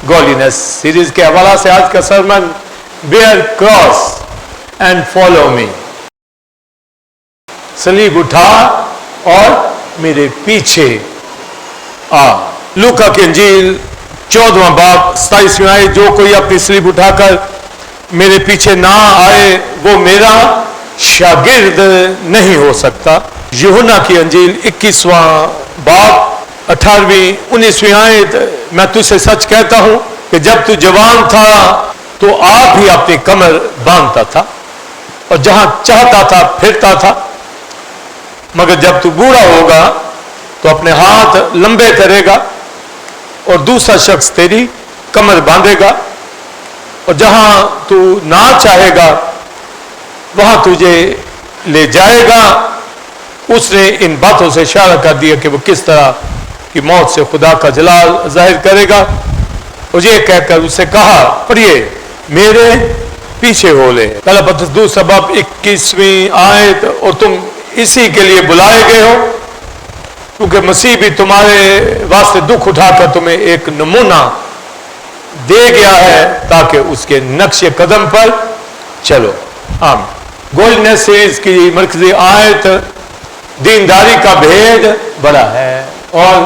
Godliness series के हवाला से आज का sermon bear cross and follow me, सलीब उठा और मेरे पीछे आ। लूका की इंजील 14वां बाब 27वीं आयत, जो कोई अपनी सलीब उठाकर मेरे पीछे ना आए वो मेरा शागिर्द नहीं हो सकता। यूहन्ना की इंजील 21वां बाब 18वीं 19वीं आयत, मैं तुझसे सच कहता हूं कि जब तू जवान था तो आप ही अपनी कमर बांधता था और जहां चाहता था फिरता था, मगर जब तू बूढ़ा होगा तो अपने हाथ लंबे करेगा और दूसरा शख्स तेरी कमर बांधेगा और जहां तू ना चाहेगा वहां तुझे ले जाएगा। उसने इन बातों से इशारा कर दिया कि वो किस तरह की मौत से खुदा का जलाल जाहिर करेगा, और ये कहकर उससे कहा, प्रिय मेरे पीछे हो ले। पहला पत्रस 2 बाब 21वीं आयत, और तुम इसी के लिए बुलाए गए हो क्योंकि मसीह भी तुम्हारे वास्ते दुख उठाकर तुम्हें एक नमूना दे गया है ताकि उसके नक्शे कदम पर चलो। गोल्डनेस सीरीज की मरकजी आयत दीनदारी का भेद बड़ा है, और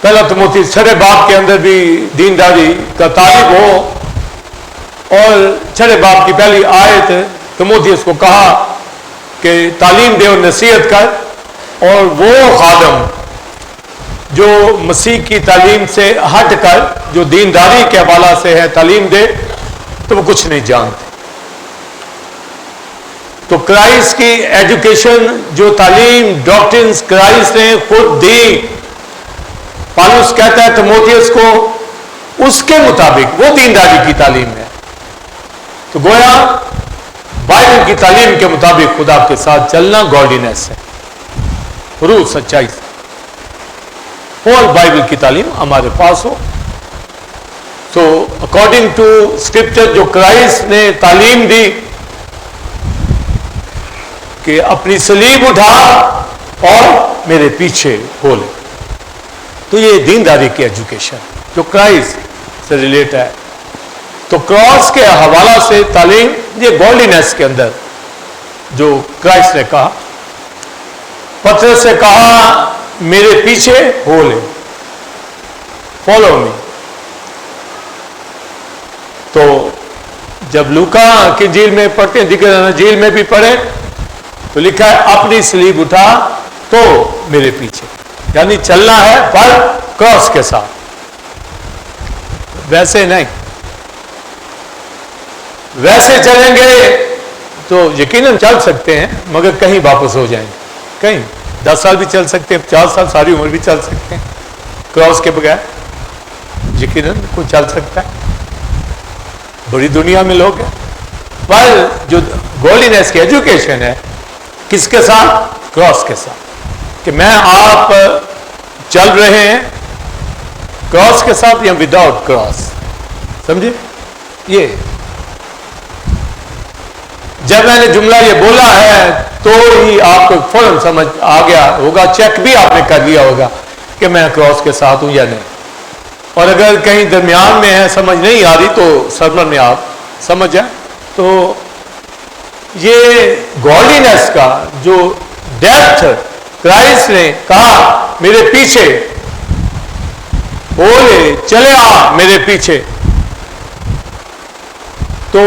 पहला तिमोथी 6 बाब के अंदर भी दीनदारी का तालिब हो, और 6 बाब की पहली आयत तिमोथी को कहा कि तालीम दे और नसीहत कर, और वो खादम जो मसीह की तालीम से हटकर जो दीनदारी के हवाला से है तालीम दे तो वो कुछ नहीं जानते। तो क्राइस्ट की एजुकेशन, जो तालीम डॉक्ट्रिन्स क्राइस्ट ने खुद दी, पौलुस कहता है तिमोथियस को, उसके मुताबिक वो दीनदारी की तालीम है। तो गोया बाइबल की तालीम के मुताबिक खुदा के साथ चलना गॉडलीनेस है, रूह सच्चाई से। और बाइबल की तालीम हमारे पास हो तो अकॉर्डिंग टू स्क्रिप्चर जो क्राइस्ट ने तालीम दी कि अपनी सलीब उठा और मेरे पीछे हो ले, तो ये दीनदारी की एजुकेशन जो क्राइस्ट से रिलेट है। तो क्रॉस के हवाला से तालीम, ये गॉडलीनेस के अंदर जो क्राइस्ट ने कहा, पत्रस से कहा मेरे पीछे हो ले, फॉलो मी। तो जब लूका की झील में पढ़ते हैं, दिक्र झील में भी पढ़े तो लिखा है अपनी सलीब उठा तो मेरे पीछे, यानी चलना है पर क्रॉस के साथ, वैसे नहीं। वैसे चलेंगे तो यकीनन चल सकते हैं मगर कहीं वापस हो जाएंगे, कहीं 10 साल भी चल सकते हैं, 50 साल, सारी उम्र भी चल सकते हैं। क्रॉस के बगैर यकीनन कोई चल सकता है, बड़ी दुनिया में लोग हैं। पर जो गॉडलीनेस की एजुकेशन है किसके साथ? क्रॉस के साथ, कि मैं आप चल रहे हैं क्रॉस के साथ या विदाउट क्रॉस, समझे? ये जब मैंने जुमला ये बोला है तो ही आपको फौरन समझ आ गया होगा, चेक भी आपने कर लिया होगा कि मैं क्रॉस के साथ हूं या नहीं। और अगर कहीं दरमियान में है, समझ नहीं आ रही, तो सरमन में आप समझ जाए। तो ये गॉडलीनेस का जो डेप्थ क्राइस्ट ने कहा मेरे पीछे बोले, चले आ मेरे पीछे, तो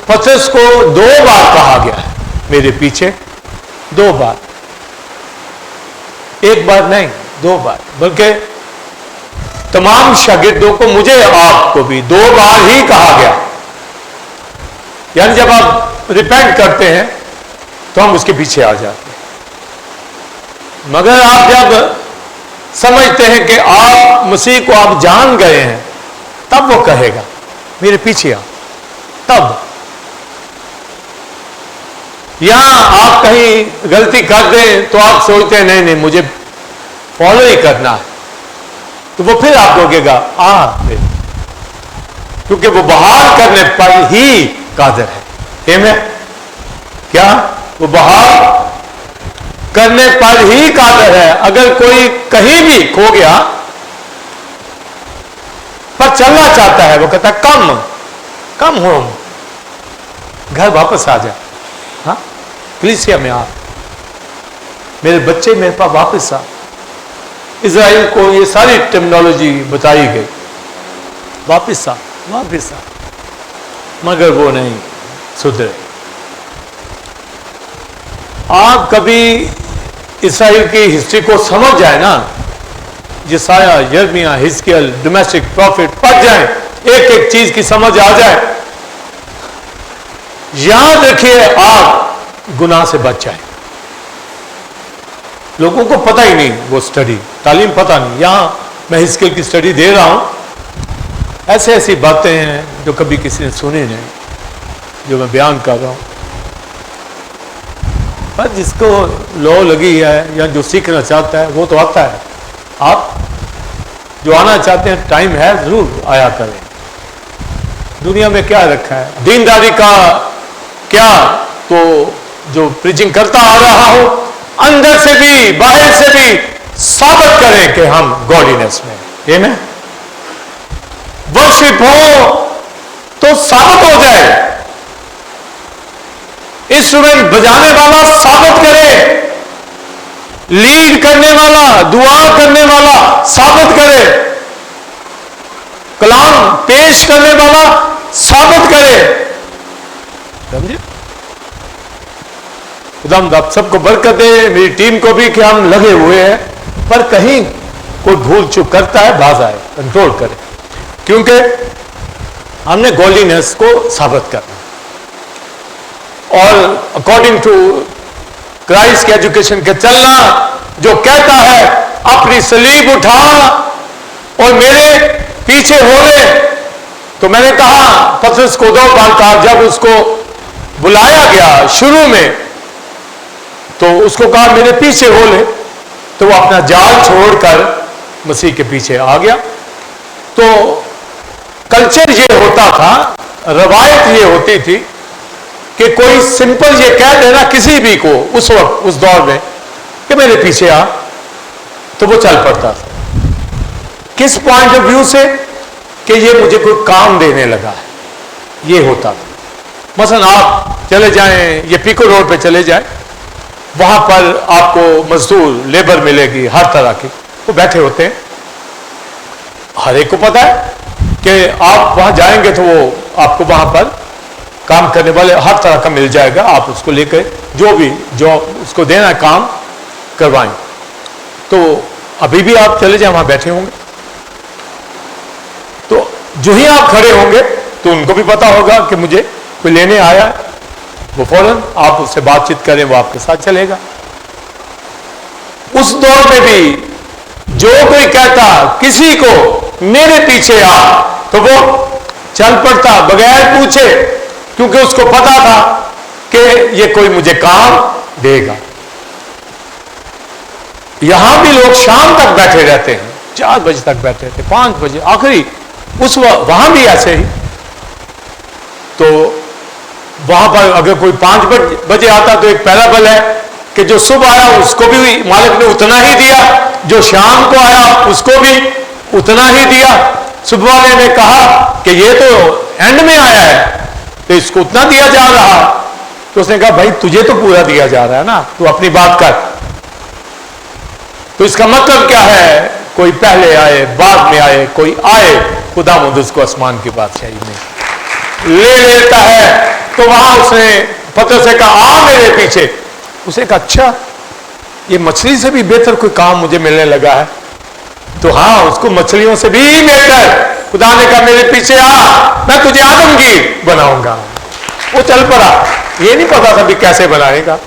पत्रस को 2 बार कहा गया है मेरे पीछे, 2 बार, 1 बार नहीं 2 बार, बल्कि तमाम शागिर्दों को, मुझे आपको भी 2 बार ही कहा गया। यानी जब आप रिपेंट करते हैं तो हम उसके पीछे आ जाते हैं, मगर आप जब समझते हैं कि आप मसीह को आप जान गए हैं तब वो कहेगा मेरे पीछे आ। तब यहां आप कहीं गलती कर दें तो आप सोचते हैं नहीं नहीं मुझे फॉलो ही करना है, तो वो फिर आप रोकेगा आ, क्योंकि वो बहाल करने पर ही कादिर है। क्या? वो बहाल करने पर ही कादिर है। अगर कोई कहीं भी खो गया, चलना चाहता है, वो कहता है कम कम होम, घर वापस आ जा, हाँ कलीसिया में आ, मेरे बच्चे मेरे पास वापस आ। इज़राइल को ये सारी टेक्नोलॉजी बताई गई, वापस आ वापस आ, मगर वो नहीं सुधरे। आप कभी इस्राइल की हिस्ट्री को समझ जाए ना, यशायाह, यिर्मयाह, हिजकिय्याह, डोमेस्टिक प्रॉफिट पढ़ जाए, एक एक चीज की समझ आ जाए, याद रखिए आप गुनाह से बच जाए। लोगों को पता ही नहीं, वो स्टडी तालीम पता नहीं। यहां मैं हिजकिय्याह की स्टडी दे रहा हूं, ऐसे ऐसी बातें हैं जो कभी किसी ने सुनी नहीं, जो मैं बयान कर रहा हूं। पर जिसको लौ लगी है या जो सीखना चाहता है वो तो आता है। आप जो आना चाहते हैं, टाइम है, जरूर आया करें। दुनिया में क्या रखा है, दीनदारी का क्या, तो जो प्रीचिंग करता आ रहा हो, अंदर से भी बाहर से भी साबित करें कि हम गॉडीनेस में, ये में वर्शिप हो तो साबित हो जाए। इंस्ट्रूमेंट बजाने वाला साबित करे, लीड करने वाला, दुआ करने वाला साबित करे, कलाम पेश करने वाला साबित करे। समझे? खुदाम आप सबको बरकत दे, मेरी टीम को भी कि हम लगे हुए हैं, पर कहीं कोई भूल चूक करता है, बाज आए, कंट्रोल करे, क्योंकि हमने गॉडलीनेस को साबित करना। और अकॉर्डिंग टू क्राइस्ट के एजुकेशन के चलना, जो कहता है अपनी सलीब उठा और मेरे पीछे हो ले। तो मैंने कहा पतरस को 2 बार कहा, जब उसको बुलाया गया शुरू में तो उसको कहा मेरे पीछे हो ले, तो वो अपना जाल छोड़कर मसीह के पीछे आ गया। तो कल्चर ये होता था, रवायत ये होती थी कि कोई सिंपल ये कह देना किसी भी को उस वक्त उस दौर में कि मेरे पीछे आ, तो वो चल पड़ता था। किस पॉइंट ऑफ व्यू से कि ये मुझे कोई काम देने लगा है, ये होता था। मसलन आप चले जाएं, ये पीको रोड पे चले जाएं, वहां पर आपको मजदूर लेबर मिलेगी हर तरह की, वो बैठे होते हैं। हर एक को पता है कि आप वहां जाएंगे तो वो आपको वहां पर काम करने वाले हर तरह का मिल जाएगा, आप उसको लेकर जो उसको देना है काम करवाएं। तो अभी भी आप चले जाएं, वहां बैठे होंगे, तो जो ही आप खड़े होंगे तो उनको भी पता होगा कि मुझे कोई लेने आया है, वो फौरन आप उससे बातचीत करें, वो आपके साथ चलेगा। उस दौर में भी जो कोई कहता किसी को मेरे पीछे आ, तो वो चल पड़ता बगैर पूछे, क्योंकि उसको पता था कि ये कोई मुझे काम देगा। यहां भी लोग शाम तक बैठे रहते हैं, 4 बजे तक बैठे थे, 5 बजे आखिरी, उस वहां भी ऐसे ही। तो वहां पर अगर कोई 5 बजे आता तो एक पैराबल है कि जो सुबह आया उसको भी मालिक ने उतना ही दिया, जो शाम को आया उसको भी उतना ही दिया। सुबह वाले ने कहा कि ये तो एंड में आया है तो इसको उतना दिया जा रहा, तो उसने कहा भाई तुझे तो पूरा दिया जा रहा है ना, तू अपनी बात कर। तो इसका मतलब क्या है, कोई पहले आए बाद में आए, कोई आए, खुदावंद उसको आसमान की बादशाही में ले लेता है। तो वहां उसने पतरस से कहा आ मेरे पीछे। उसने कहा अच्छा ये मछली से भी बेहतर कोई काम मुझे मिलने लगा है। तो हाँ, उसको मछलियों से भी बेहतर खुदा ने कहा मेरे पीछे आ, मैं तुझे आदमगीर बनाऊंगा। वो चल पड़ा, ये नहीं पता था भी कैसे बनाएगा।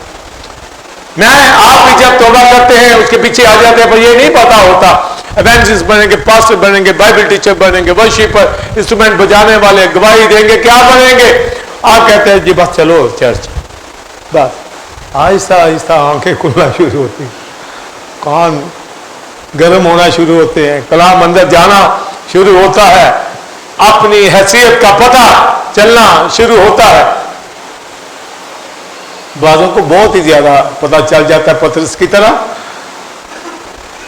मैं आप भी जब तौबा करते हैं उसके पीछे आ जाते हैं, पर ये नहीं पता होता एवेंजलिस्ट बनेंगे, पास्टर बनेंगे, बाइबल टीचर बनेंगे, वर्शिपर, इंस्ट्रूमेंट बजाने वाले, गवाही देंगे, क्या बनेंगे। आप कहते हैं जी बस चलो चर्च, बस आहिस्ता आहिस्ता आंखें खुलना शुरू होती, कान गर्म होना शुरू होते हैं, कलाम अंदर जाना शुरू होता है, अपनी हैसियत का पता चलना शुरू होता है। बाजों को बहुत ही ज्यादा पता चल जाता है, पतरस की तरह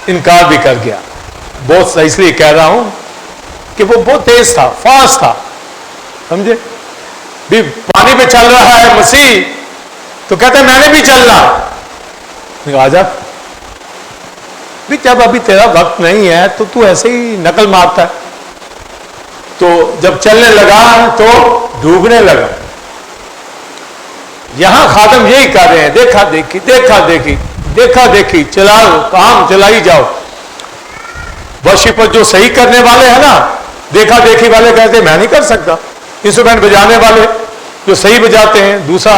इनकार भी कर गया। बहुत इसलिए कह रहा हूं कि वो बहुत तेज था, फास्ट था, समझे? भी पानी पे चल रहा है मसीह, तो कहते मैंने भी चलना। आजा भी, जब अभी तेरा वक्त नहीं है तो तू ऐसे ही नकल मारता है। तो जब चलने लगा तो डूबने लगा। यहां खादम यही कर रहे हैं, देखा देखी देखा देखी देखा देखी, चलाओ काम चलाई जाओ। वर्शिपर जो सही करने वाले हैं ना, देखा देखी वाले कहते मैं नहीं कर सकता। इंस्ट्रूमेंट बजाने वाले जो सही बजाते हैं, दूसरा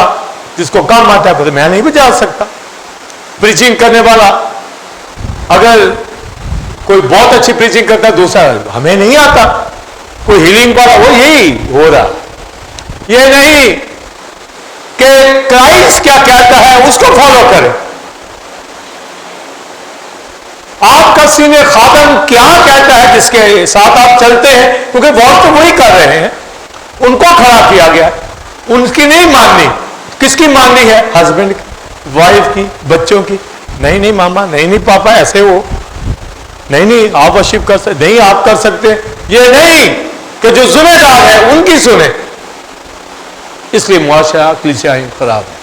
जिसको काम आता है कहते मैं नहीं बजा सकता। प्रीचिंग करने वाला, अगर कोई बहुत अच्छी प्रीचिंग करता है, दूसरा हमें नहीं आता। कोई हीलिंग वाला, वो यही हो रहा। ये नहीं कि क्राइस्ट क्या कहता है उसको फॉलो करें। आपका सीनियर खादम क्या कहता है जिसके साथ आप चलते हैं, क्योंकि बहुत तो वही कर रहे हैं, उनको खड़ा किया गया। उनकी नहीं माननी, किसकी माननी है? हस्बैंड की, वाइफ की, बच्चों की। नहीं नहीं मामा, नहीं नहीं पापा, ऐसे हो नहीं नहीं, आप वर्शिप कर सकते नहीं, आप कर सकते। ये नहीं कि जो जिम्मेदार है उनकी सुने। इसलिए मुआशरा कलीसियाएं खराब है।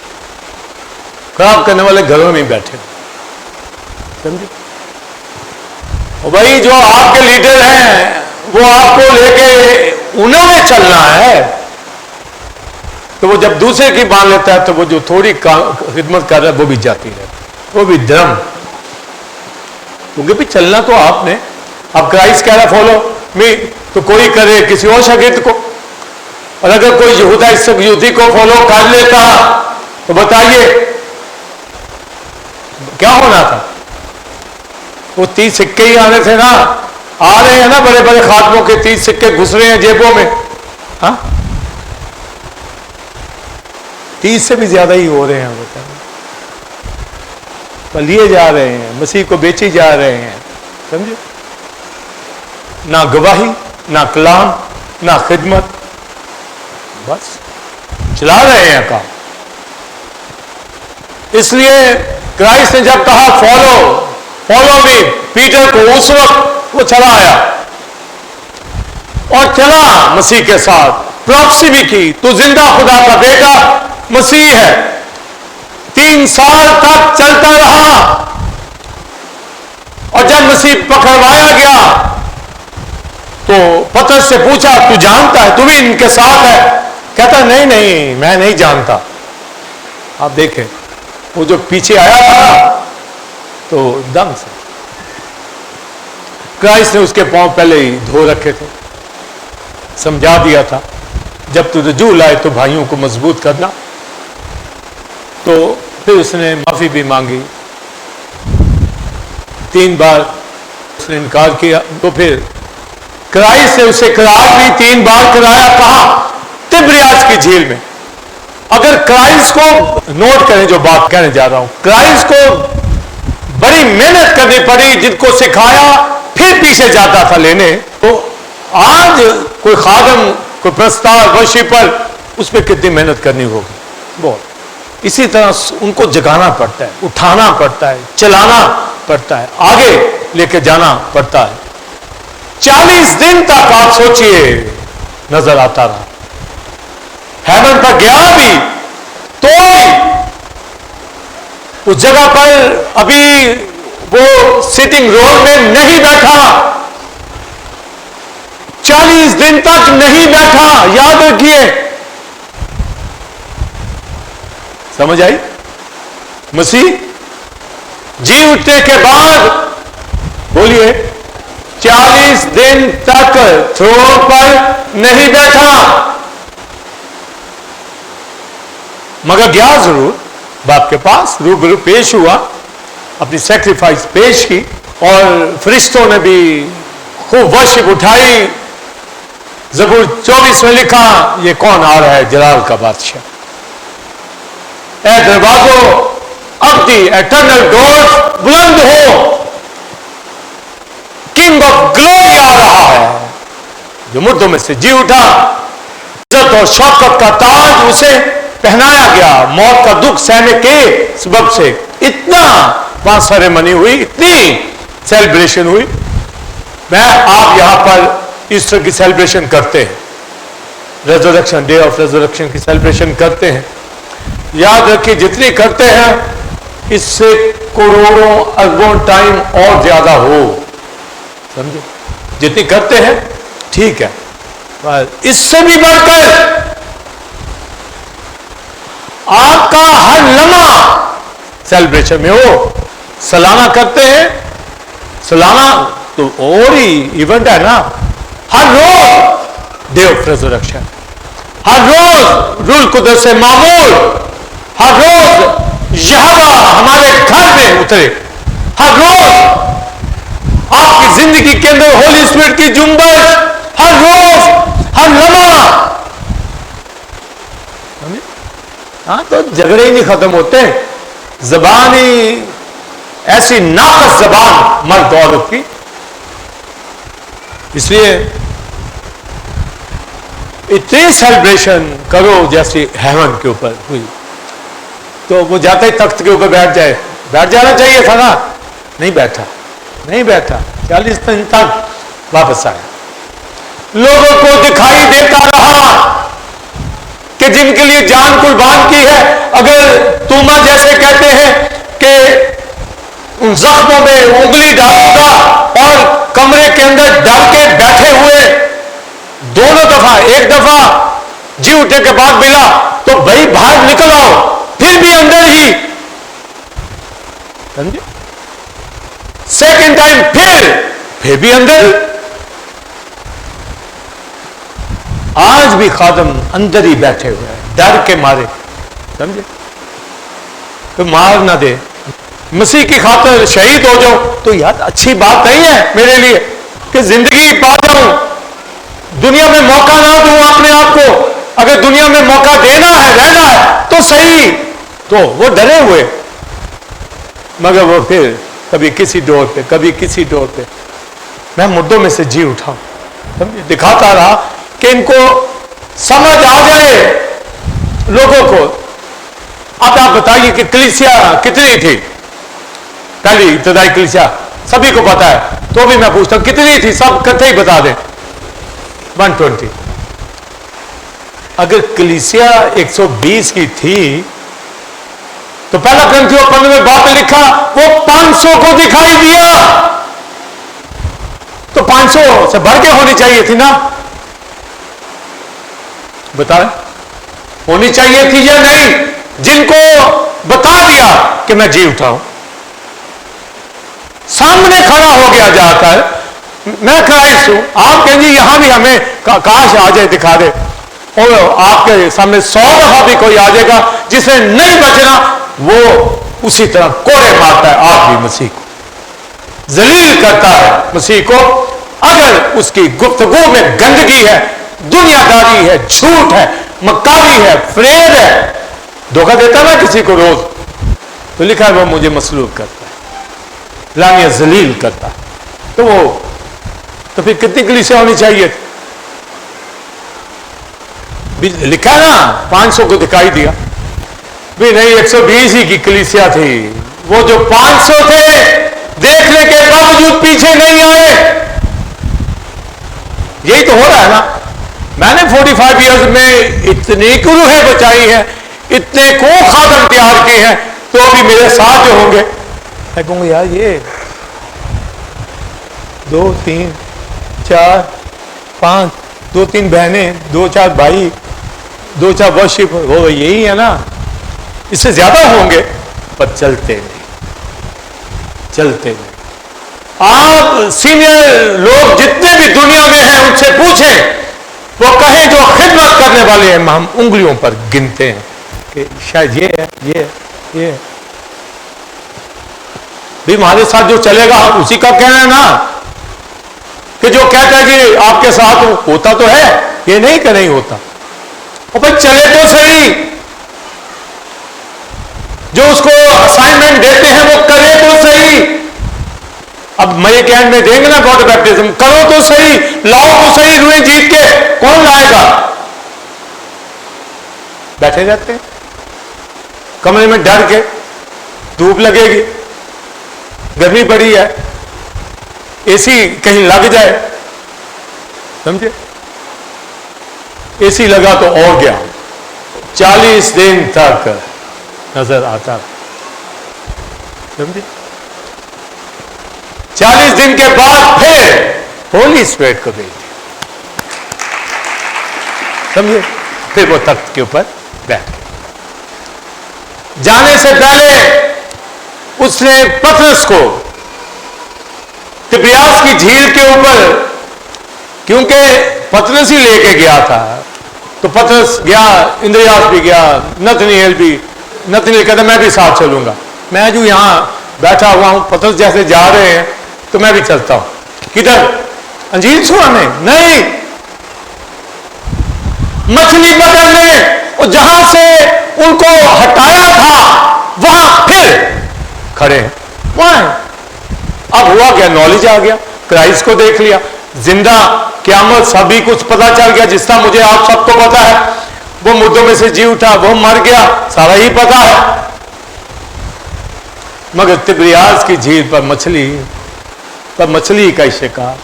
खराब करने वाले घरों में बैठे, समझे? और भाई जो आपके लीडर हैं वो आपको लेके उन्होंने चलना है, तो वो जब दूसरे की मान लेता है तो वो जो थोड़ी खिदमत कर रहा है वो भी जाती है, वो भी धर्म। क्योंकि भी चलना तो आपने। अब क्राइस्ट कह रहा फॉलो मी, तो कोई करे किसी और शागिर्द को। और अगर कोई यहूदा इस यहूदी को फॉलो कर लेता तो बताइए क्या होना था? वो 30 सिक्के ही आने थे ना, आ रहे हैं ना बड़े बड़े खात्मों के 30 सिक्के घुस रहे हैं जेबों में। हाँ, 30 से भी ज्यादा ही हो रहे हैं, बताइए। तो लिए जा रहे हैं, मसीह को बेची जा रहे हैं, समझे? ना गवाही, ना कलाम, ना खिदमत, बस चला रहे हैं काम। इसलिए क्राइस्ट ने जब कहा फॉलो मी, पीटर को उस वक्त वो चला आया और चला मसीह के साथ। प्रॉक्सी भी की, तू जिंदा खुदा का बेटा मसीह है। 3 साल तक चलता रहा और जब मसीह पकड़वाया गया तो पतरस से पूछा तू जानता है, तू भी इनके साथ है? कहता नहीं नहीं मैं नहीं जानता। आप देखें वो जो पीछे आया था तो दम से क्राइस्ट ने उसके पांव पहले ही धो रखे थे, समझा दिया था जब तू रजू लाए तो भाइयों को मजबूत करना। तो फिर उसने माफी भी मांगी, 3 बार उसने इनकार किया। तो फिर क्राइस्ट ने उसे करार भी 3 बार कराया। कहा? तिब्रियास की झील में। अगर क्राइस्ट को नोट करें जो बात कहने जा रहा हूं, क्राइस्ट को बड़ी मेहनत करनी पड़ी, जिनको सिखाया फिर पीछे जाता था लेने। तो आज कोई खादम, कोई प्रस्ताव, वर्शिपर, उस पर कितनी मेहनत करनी होगी बहुत। इसी तरह उनको जगाना पड़ता है, उठाना पड़ता है, चलाना पड़ता है, आगे लेके जाना पड़ता है। 40 दिन तक आप सोचिए नजर आता रहा। हेवन पर गया भी तो उस जगह पर अभी वो सिटिंग रोल में नहीं बैठा, 40 दिन तक नहीं बैठा। याद रखिए, समझ आई? मसीह जी उठने के बाद बोलिए 40 दिन तक थ्रोन पर नहीं बैठा, मगर गया जरूर बाप के पास, रूबरू पेश हुआ, अपनी सैक्रिफाइस पेश की और फरिश्तों ने भी खूब वर्शिप उठाई। ज़बूर 24 में लिखा ये कौन आ रहा है? जलाल का बादशाह। ए दरवाजों अब दी एटर्नल डोर्स बुलंद हो, किंग ऑफ ग्लोरी आ रहा है जो मुर्दों में से जी उठा। इज्जत और शौकत का ताज उसे पहनाया गया, मौत का दुख सहने के सबब से। इतना वहां सेरेमनी हुई, इतनी सेलिब्रेशन हुई। मैं आप यहां पर ईस्टर की सेलिब्रेशन करते हैं, रेजरेक्शन, डे ऑफ रेजरेक्शन की सेलिब्रेशन करते हैं। याद रखिए, जितनी करते हैं इससे करोड़ों अरबों टाइम और ज्यादा हो, समझे? जितनी करते हैं ठीक है, पर इससे भी बढ़कर आपका हर लम्हा सेलिब्रेशन में हो। सालाना करते हैं, सालाना तो और ही इवेंट है ना। हर रोज डे ऑफ रेजरेक्शन, हर रोज रूल कुदरत से मामूल, हर रोज यहोवा हमारे घर में उतरे, हर रोज आपकी जिंदगी के अंदर होली स्पिरिट की जुम्बश, हर रोज, हर लम्हा। हाँ, तो झगड़े ही नहीं खत्म होते। जबान ही ऐसी नाकस जबान मर्द औरत की, इसलिए इतनी सेलिब्रेशन करो जैसे हेवन के ऊपर हुई। तो वो जाते ही तख्त के ऊपर बैठ जाना चाहिए था ना, नहीं बैठा, नहीं बैठा, 40 दिन तक वापस आया। लोगों को दिखाई देता रहा कि जिनके लिए जान कुर्बान की है। अगर तूमा जैसे कहते हैं कि उन जख्मों में उंगली डालूंगा और कमरे के अंदर डाल के बैठे हुए, दोनों दफा, एक दफा जी उठने के बाद मिला तो भाई बाहर निकल आओ, फिर भी अंदर ही, समझे? सेकेंड टाइम फिर भी अंदर। आज भी खादम अंदर ही बैठे हुए हैं डर के मारे, समझे? तो मार ना दे, मसीह की खातिर शहीद हो जाओ तो यार अच्छी बात नहीं है मेरे लिए कि जिंदगी पा जाऊं, दुनिया में मौका ना दूं अपने आप को। अगर दुनिया में मौका देना है, रहना है तो सही। तो वो डरे हुए, मगर वो फिर कभी किसी डोर पे, कभी किसी डोर पे। मैं मुद्दों में से जी उठा, समझे? दिखाता रहा कि इनको समझ आ जाए लोगों को। अब आप बताइए कि कलीसिया कितनी थी? पहली इब्तदाई कलीसिया सभी को पता है, तो भी मैं पूछता हूं कितनी थी? सब इकट्ठे ही बता दें। 120। अगर कलीसिया 120 की थी तो पहला ग्रंथियों 15वें बाब में लिखा वो 500 को दिखाई दिया, तो 500 से बढ़ के होनी चाहिए थी ना? बताएं, होनी चाहिए थी या नहीं? जिनको बता दिया कि मैं जी उठा हूं, सामने खड़ा हो गया जाकर मैं क्राइस्ट हूं। आप कहेंगे यहां भी हमें काश आ जाए, दिखा दे, और आपके सामने 100 दफा भी कोई आ जाएगा जिसने नहीं बचना, वो उसी तरह कोड़े मारता है आखिरी मसीह को, जलील करता है मसीह को। अगर उसकी गुफ्तगू में गंदगी है, दुनियादारी है, झूठ है, मक्कारी है, फ्रेड है, धोखा देता ना किसी को रोज, तो लिखा है वो मुझे मसलूब करता है, लानिया जलील करता है। तो वो तो फिर कितनी कलीसिया होनी चाहिए? लिखा ना 500 को दिखाई दिया भी नहीं, 120 ही की कलीसिया थी। वो जो 500 थे देखने के बावजूद पीछे नहीं आए। यही तो हो रहा है ना। मैंने 45 ईयर्स में इतनी रूहें बचाई हैं, इतने को खादम तैयार किए हैं, तो भी मेरे साथ जो होंगे मैं कहूंगा यार ये 2 3 4 5, 2-3 बहनें, 2-4 भाई, 2-4 वर्शिप, वो यही है ना। इससे ज्यादा होंगे पर चलते नहीं, चलते नहीं। आप सीनियर लोग जितने भी दुनिया में हैं उनसे पूछें, वो कहें जो खिदमत करने वाले हैं हम उंगलियों पर गिनते हैं कि शायद ये है, ये है। भी हमारे साथ जो चलेगा उसी का कहना है ना, कि जो कहता है कि आपके साथ होता तो है, ये नहीं कि नहीं होता। और भाई चले तो सही, जो उसको असाइनमेंट देते हैं वो करे तो सही। अब मई के एंड में देंगे ना गॉड बैप्टिज्म, करो तो सही, लाओ तो सही रुएं जीत के। कौन लाएगा? बैठे रहते हैं कमरे में डर के, धूप लगेगी, गर्मी बड़ी है, एसी कहीं लग जाए, समझे? एसी लगा तो और गया, 40 दिन तक नजर आता, समझे? 40 दिन के बाद फिर होली स्पिरिट को भेज दिया, समझे? फिर वो तख्त के ऊपर बैठ गया। जाने से पहले उसने पतरस को तिबिरियास की झील के ऊपर, क्योंकि पतरस ही लेके गया था, तो पतरस गया, इंद्रियास भी गया, नतनीएल भी। नतनीएल कहता मैं भी साथ चलूंगा, मैं जो यहां बैठा हुआ हूं, पतरस जैसे जा रहे हैं तो मैं भी चलता हूं। किधर? अंजीर छुड़ाने? नहीं, मछली पकड़ने। और जहां से उनको हटाया था वहां फिर खड़े हैं, वहां। अब हुआ क्या? नॉलेज आ गया, क्राइस्ट को देख लिया, जिंदा, क़यामत, सभी कुछ पता चल गया, जिसका मुझे आप सबको पता है। वो मुर्दों में से जी उठा, वो मर गया, सारा ही पता है। मगर तिबिरियास की झील पर मछली का शिकार।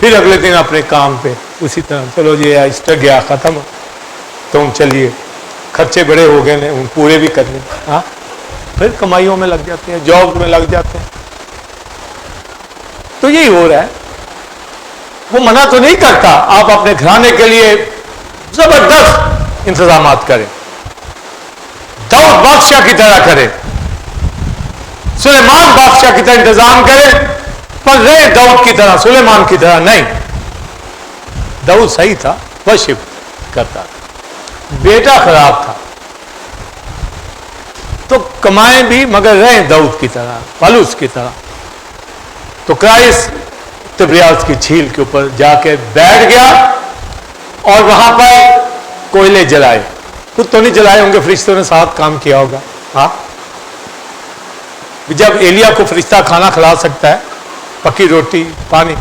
फिर अगले दिन अपने काम पे उसी तरह, चलो जी ईस्टर गया, खत्म, तुम चलिए, खर्चे बड़े हो गए हैं, पूरे भी करने। हाँ, फिर कमाइयों में लग जाते हैं, जॉब में लग जाते हैं। तो यही हो रहा है। वो मना तो नहीं करता, आप अपने घराने के लिए जबरदस्त इंतजाम करें, दाऊद बादशाह की तरह करें, सुलेमान बादशाह की तरह इंतजाम करें, पर रहे दाऊद की तरह, सुलेमान की तरह नहीं। दाऊद सही था, वर्शिप करता था, बेटा खराब था, तो कमाए भी, मगर रहे दाऊद की तरह, पलूस की तरह। तो क्राइस्ट तिबिरियास की झील के ऊपर जाके बैठ गया और वहां पर कोयले जलाए। खुद तो नहीं जलाए होंगे, फरिश्तों ने साथ काम किया होगा। हाँ, जब एलिया को फरिश्ता खाना खिला सकता है, पकी रोटी, पानी,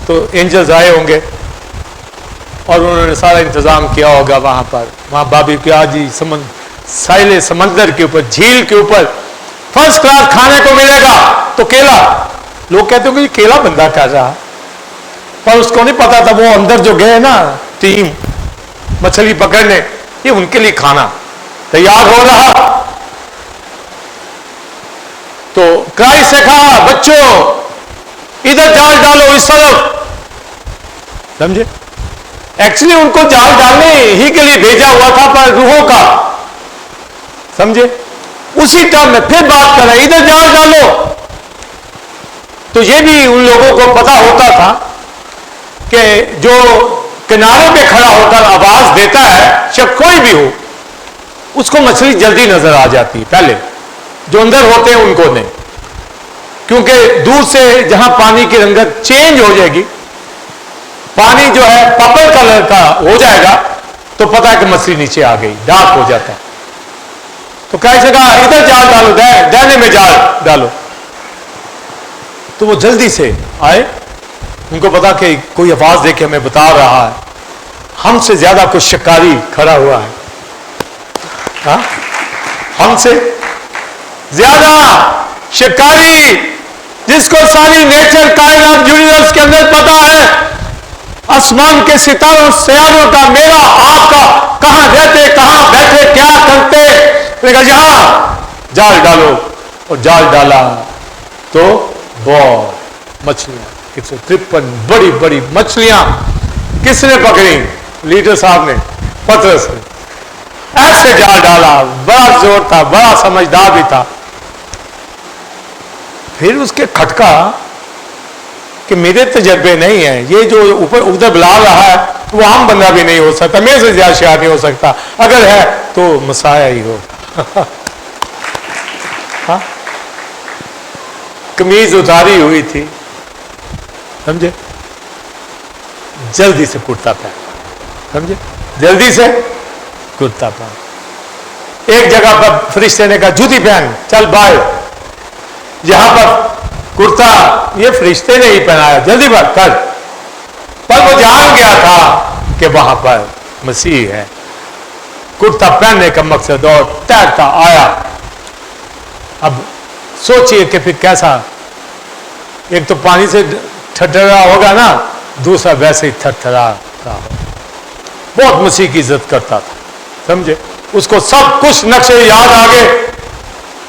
तो एंजल्स आए होंगे और उन्होंने सारा इंतजाम किया होगा वहां पर। वहां बाबी क्या जी, साइले समंदर के ऊपर, झील के ऊपर फर्स्ट क्लास खाने को मिलेगा। तो केला, लोग कहते होंगे केला बंदा कर रहा, पर उसको नहीं पता था वो अंदर जो गए ना टीम मछली पकड़ने, ये उनके लिए खाना तैयार हो रहा। तो क्राइस्ट से कहा, बच्चों इधर जाल डालो, इस तरफ, समझे? एक्चुअली उनको जाल डालने ही के लिए भेजा हुआ था, पर रूहों का, समझे? उसी टर्म में फिर बात कर रहे, इधर जाल डालो। तो ये भी उन लोगों को पता होता था कि जो किनारे पे खड़ा होकर आवाज देता है, चाहे कोई भी हो, उसको मछली जल्दी नजर आ जाती है, पहले जो अंदर होते हैं उनको नहीं, क्योंकि दूर से जहां पानी की रंगत चेंज हो जाएगी, पानी जो है पर्पल कलर का हो जाएगा, तो पता है कि मछली नीचे आ गई, डार्क हो जाता है। तो कैसे कहा, इधर जाल डालो, दाहिने में जाल डालो। तो वो जल्दी से आए, उनको पता कि कोई आवाज देके हमें बता रहा है, हमसे ज्यादा कुछ शिकारी खड़ा हुआ है। हाँ? हमसे ज्यादा शिकारी, जिसको सारी नेचर, कायनात, यूनिवर्स के अंदर पता है, आसमान के सितारों सयारों का, मेरा आपका, कहां रहते, कहां बैठे, क्या करते। यहां जाल डालो, और जाल डाला तो बहुत मछलियां, 153 बड़ी बड़ी मछलियां किसने पकड़ी? लीडर साहब ने, पतरस ने। ऐसे जाल डाला, बड़ा जोर था, बड़ा समझदार भी था। फिर उसके खटका कि मेरे तजर्बे नहीं है, ये जो ऊपर उधर बुला रहा है वो आम बंदा भी नहीं हो सकता, मेरे से ज्यादा शायर नहीं हो सकता, अगर है तो मसाया ही होगा। हाँ? कमीज उतारी हुई थी, समझे? जल्दी से कुर्ता पहन, समझे? जल्दी से कुर्ता पहन। एक जगह पर फरिश्ते ने कहा जूती पहन, चल बाहर। यहां पर कुर्ता ये फरिश्ते ने ही पहनाया, जल्दी बात कर। पर वो जान गया था कि वहां पर मसीह है। कुर्ता पहनने का मकसद और तैरता आया। अब सोचिए कि फिर कैसा, एक तो पानी से ठठरा होगा ना, दूसरा वैसे ही थरथरा रहा हो। बहुत मसीह की इज्जत करता था, समझे। उसको सब कुछ नक्शे याद आ गए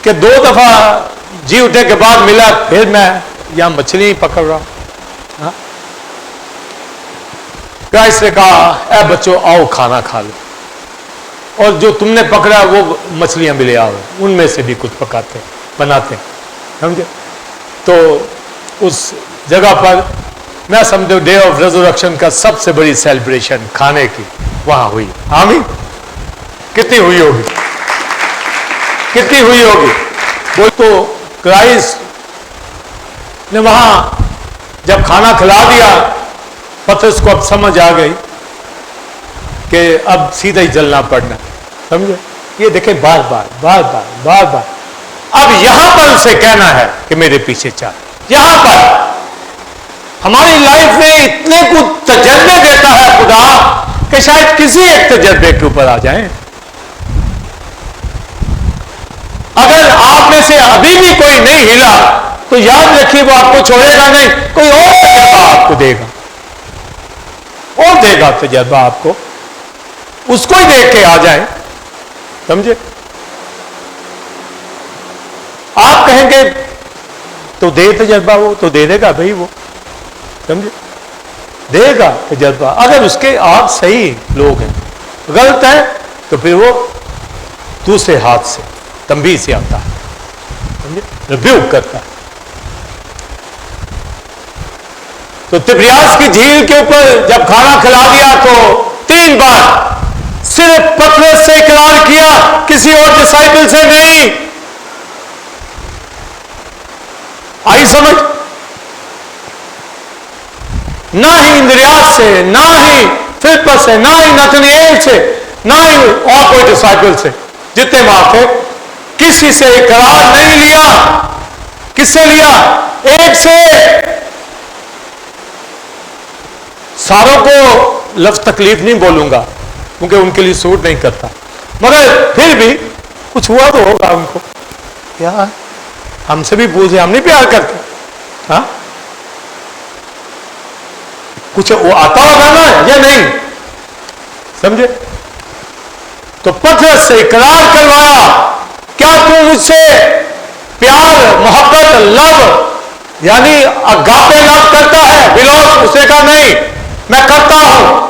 कि 2 दफा जी उठने के बाद मिला, फिर मैं यहां मछली ही पकड़ रहा हूं। क्राइस्ट ने कहा, ऐ बच्चों आओ खाना खा लो, और जो तुमने पकड़ा वो मछलियां भी ले आओ, उनमें से भी कुछ पकाते बनाते, समझे। तो उस जगह पर मैं समझो डे ऑफ रेजरेक्शन का सबसे बड़ी सेलिब्रेशन खाने की वहां हुई। आमीन। कितनी हुई होगी, कितनी हुई होगी। वो तो क्राइस्ट ने वहां जब खाना खिला दिया, पतरस को अब समझ आ गई कि अब सीधा ही जलना पड़ना, समझे। ये देखें बार बार बार बार बार बार। अब यहां पर उसे कहना है कि मेरे पीछे चल। यहां पर हमारी लाइफ में इतने कुछ तजर्बे देता है खुदा कि शायद किसी एक तजर्बे के ऊपर आ जाएं। अगर आप में से अभी भी कोई नहीं हिला तो याद रखिए वो आपको छोड़ेगा नहीं, कोई और तजर्बा आपको देगा, और देगा तजर्बा आपको, उसको ही देख के आ जाए, समझे। आप कहेंगे तो दे तजर्बा, वो तो दे देगा भाई, वो समझे, देगा तजर्बा। अगर उसके आप सही लोग हैं, गलत है तो फिर वो दूसरे हाथ से तंबीह से आता है, समझे, रिब्यूक करता है। तो तिब्रियास की झील के ऊपर जब खाना खिला दिया तो 3 बार सिर्फ पतरस से इकरार किया, किसी और डिसाइपल से नहीं। आई समझ। ना ही इंद्रियास से, ना ही फिलिप्पस से, ना ही नतनएल से, ना ही और कोई डिसाइपल से, जितने वहां थे, किसी से इकरार नहीं लिया। किससे लिया? एक से। सारों को लफ्ज तकलीफ नहीं बोलूंगा क्योंकि उनके लिए सूट नहीं करता, मगर फिर भी कुछ हुआ तो होगा उनको, क्या हमसे भी पूछे, हम नहीं प्यार करते, हाँ कुछ वो आता होगा ना या नहीं, समझे। तो पतरस से इकरार करवाया, क्या तू मुझसे प्यार, मोहब्बत, लव यानी अगापे लव करता है? बिलोस उसने कहा नहीं, मैं करता हूं,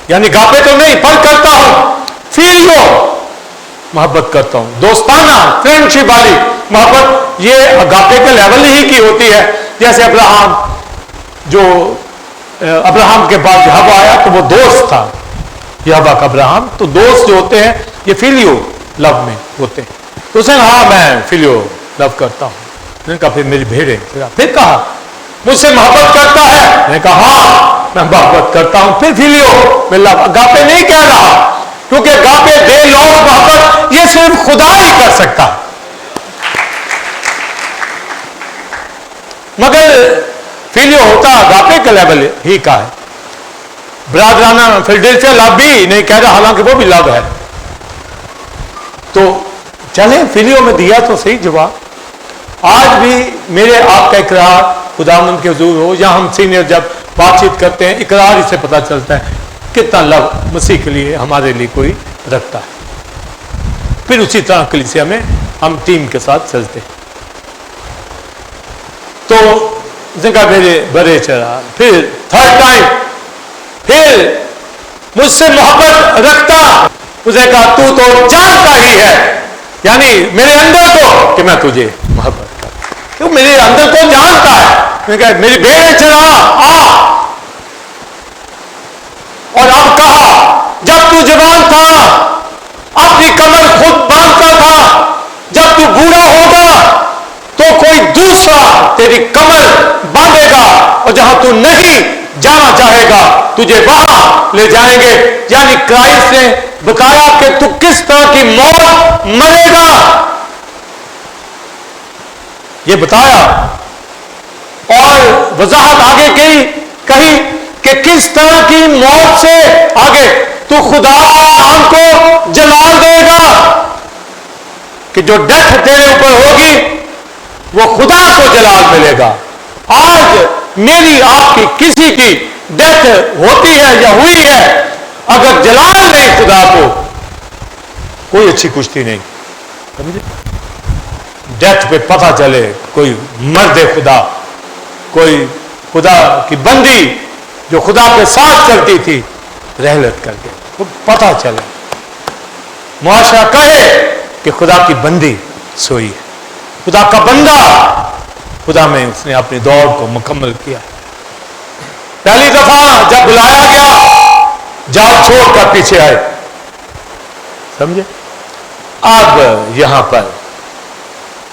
यानी गापे तो नहीं पर करता हूं, फिलियो मोहब्बत करता हूं, दोस्ताना फ्रेंडशिप वाली मोहब्बत। ये अगापे के लेवल ही की होती है। जैसे अब्राहम, जो अब्राहम के बाद यहोवा आया तो वो दोस्त था, यहोवा का अब्राहम, तो दोस्त जो होते हैं ये फिलियो लव में होते हैं। तो उसने हाँ मैं फिलियो लव करता हूं। मैंने कहा फिर मेरी भेड़ है। फिर कहा मुझसे मोहब्बत करता है? मैंने कहा हाँ मैं मोहब्बत करता हूं। फिर फिलियो मैं लव, अगापे नहीं कह रहा, क्योंकि अगापे दे लोग मोहब्बत ये सिर्फ खुदा ही कर सकता, मगर फिलियो होता अगापे के लेवल ही का है। ब्रादराना फिलडेल्फिया लव भी नहीं कह रहा, हालांकि वो भी लव है। तो चले फिलियो में दिया तो सही जवाब। आज भी मेरे आपका इकरार खुदावंद के हुजूर हो, या हम सीनियर जब बातचीत करते हैं, इकरार इससे पता चलता है कितना लव मसीह के लिए हमारे लिए कोई रखता है। फिर उसी तरह कलीसिया में हम टीम के साथ चलते हैं। तो जगह मेरे बड़े चढ़ा, फिर थर्ड टाइम फिर मुझसे मोहब्बत रखता। उसे कहा तू तो जानता ही है, यानी मेरे अंदर को, कि मैं तुझे मोहब्बत करता, क्यों मेरे अंदर को जानता है। मैं कहा मेरी भेड़ चढ़ा आ। और अब कहा जब तू जवान था अपनी कमर खुद बांधता था, जब तू बूढ़ा होगा तो कोई दूसरा तेरी कमर बांधेगा, और जहां तू नहीं जाना चाहेगा तुझे वहां ले जाएंगे। यानी क्राइस्ट ने बताया कि तू किस तरह की मौत मरेगा, ये बताया। और वजाहत आगे कही कि किस तरह की मौत से आगे तू खुदा के नाम को जलाल देगा, कि जो डेथ तेरे ऊपर होगी वो खुदा को जलाल मिलेगा। आज मेरी आपकी किसी की डेथ होती है या हुई है, अगर जलाल नहीं खुदा को, कोई अच्छी कुश्ती नहीं। समझे? डेथ पे पता चले कोई मर्द खुदा, कोई खुदा की बंदी जो खुदा के साथ चलती थी रहलत करके, तो पता चले, मुआशरा कहे कि खुदा की बंदी सोई है, खुदा का बंदा खुदा में उसने अपनी दौड़ को मुकम्मल किया। पहली दफा जब बुलाया गया, जाल छोड़कर पीछे आए। समझे? अब यहां पर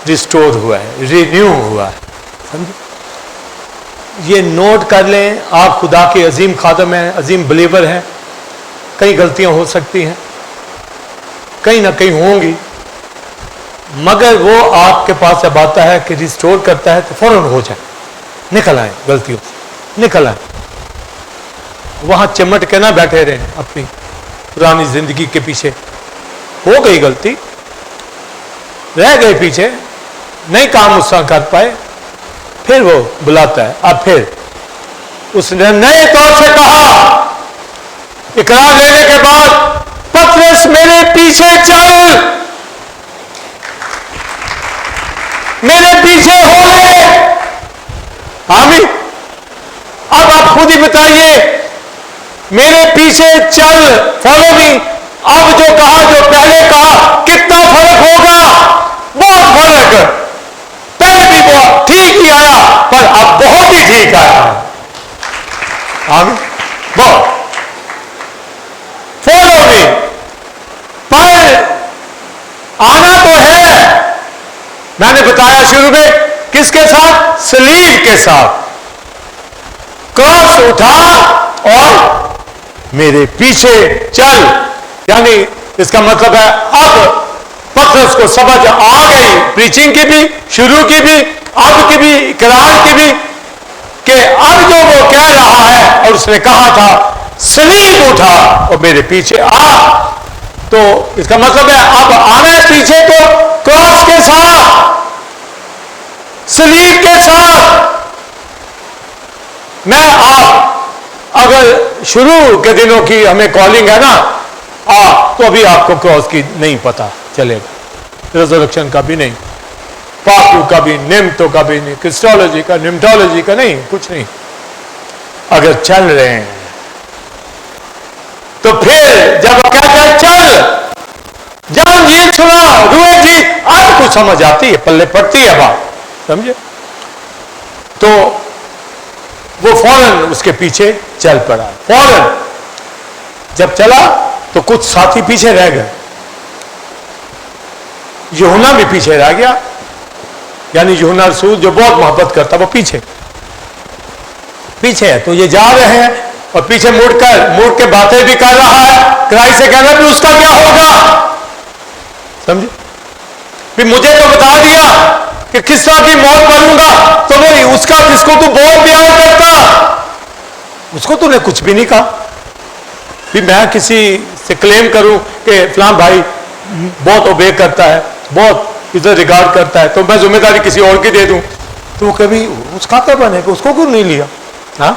रिस्टोर हुआ है, रिन्यू हुआ है। समझे? ये नोट कर लें, आप खुदा के अजीम खादम हैं, अजीम बिलीवर हैं। कई गलतियां हो सकती हैं, कहीं ना कहीं होंगी, मगर वो आपके पास जब आता है कि रिस्टोर करता है तो फौरन हो जाए, निकल आए गलतियों से, निकल आए। वहां चिमट के ना बैठे रहे अपनी पुरानी जिंदगी के पीछे। हो गई गलती, रह गए पीछे, नहीं काम उसका कर पाए, फिर वो बुलाता है। अब फिर उसने नए तौर से कहा, इकरार लेने के बाद, पतरस मेरे पीछे चल, मेरे पीछे हो ले। आमीन। अब आप खुद ही बताइए, मेरे पीछे चल, फॉलो मी। अब जो कहा, जो पहले कहा, कितना फर्क होगा? बहुत फर्क। पहले भी बहुत ठीक ही आया, पर अब बहुत ही ठीक आया। आमीन। बहुत। Follow me. पर आना तो है, मैंने बताया शुरू में, किसके साथ? सलीब के साथ। क्रॉस उठा और मेरे पीछे चल। यानी इसका मतलब है अब पतरस को समझ आ गई, प्रीचिंग की भी, शुरू की भी, अब की भी, इकरार की भी, कि अब जो वो कह रहा है, और उसने कहा था सलीब उठा और मेरे पीछे आ, तो इसका मतलब है अब आना है पीछे तो क्रॉस के साथ, सलीब के साथ। मैं आप अगर शुरू के दिनों की हमें कॉलिंग है ना, तो अभी आपको क्रॉस की नहीं पता चलेगा, रिजर्वेशन का भी नहीं, पाकू का भी, निम्तो का भी नहीं, क्रिस्टोलॉजी का, निम्टोलॉजी का नहीं, कुछ नहीं। अगर चल रहे हैं तो फिर जब कहते हैं चल, जान जी सुना, रुए जी, अब कुछ समझ आती है, पल्ले पड़ती है बात। समझे? तो वो फौरन उसके पीछे चल पड़ा। फौरन जब चला तो कुछ साथी पीछे रह गए, यूहन्ना भी पीछे रह गया, यानी यूहन्ना रसूल जो बहुत मोहब्बत करता वो पीछे है। तो ये जा रहे हैं और पीछे मुड़ के बातें भी कर रहा है, क्राइस्ट से कहना भी उसका क्या होगा। समझे? फिर मुझे तो बता दिया कि किस तरह की मौत मरूंगा, तो वही उसका किसको तू बहुत प्यार करता, उसको तूने कुछ भी नहीं कहा। फिर मैं किसी से क्लेम करूं कि फलां भाई बहुत ओबे करता है, बहुत इज्जत रिगार्ड करता है, तो मैं जिम्मेदारी किसी और की दे दूं, तो कभी उसका क्या बनेगा, उसको क्यों नहीं लिया? हाँ,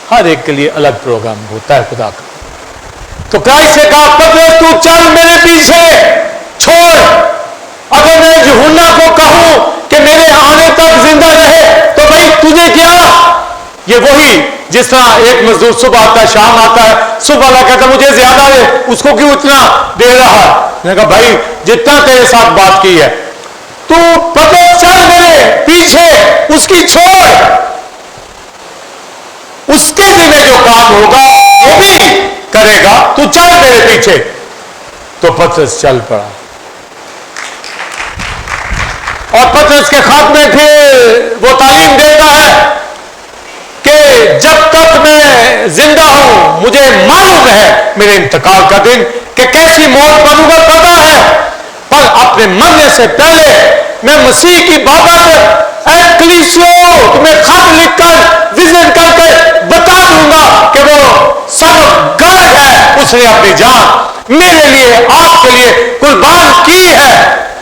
हर एक के लिए अलग प्रोग्राम होता है खुदा का। तो क्राइस्ट से कहा, पतरस तू चल मेरे पीछे, छोड़। अगर मैं यूहन्ना को कहूं कि मेरे आने तक जिंदा रहे, तो भाई तुझे क्या? ये वही जिस तरह एक मजदूर सुबह आता है, शाम आता है, सुबह वाला कहता मुझे ज्यादा है, उसको क्यों इतना दे रहा है? मैंने कहा भाई जितना तेरे साथ बात की है, तू पतरस चल मेरे पीछे, उसकी छोड़, उसके जिम्मे जो काम होगा वो भी करेगा, तू चल मेरे पीछे। तो पतरस चल पड़ा और पतरस के खात में फिर वो तालीम देता है कि जब तक मैं जिंदा हूं, मुझे मालूम है मेरे इंतकाल का दिन, कि कैसी मौत मरूंगा पता है, पर अपने मरने से पहले मैं मसीह की बाबत तुम्हें खत लिखकर विजन करके बता दूंगा कि वो सब गलत है, उसने अपनी जान मेरे लिए, आपके लिए कुर्बान की है।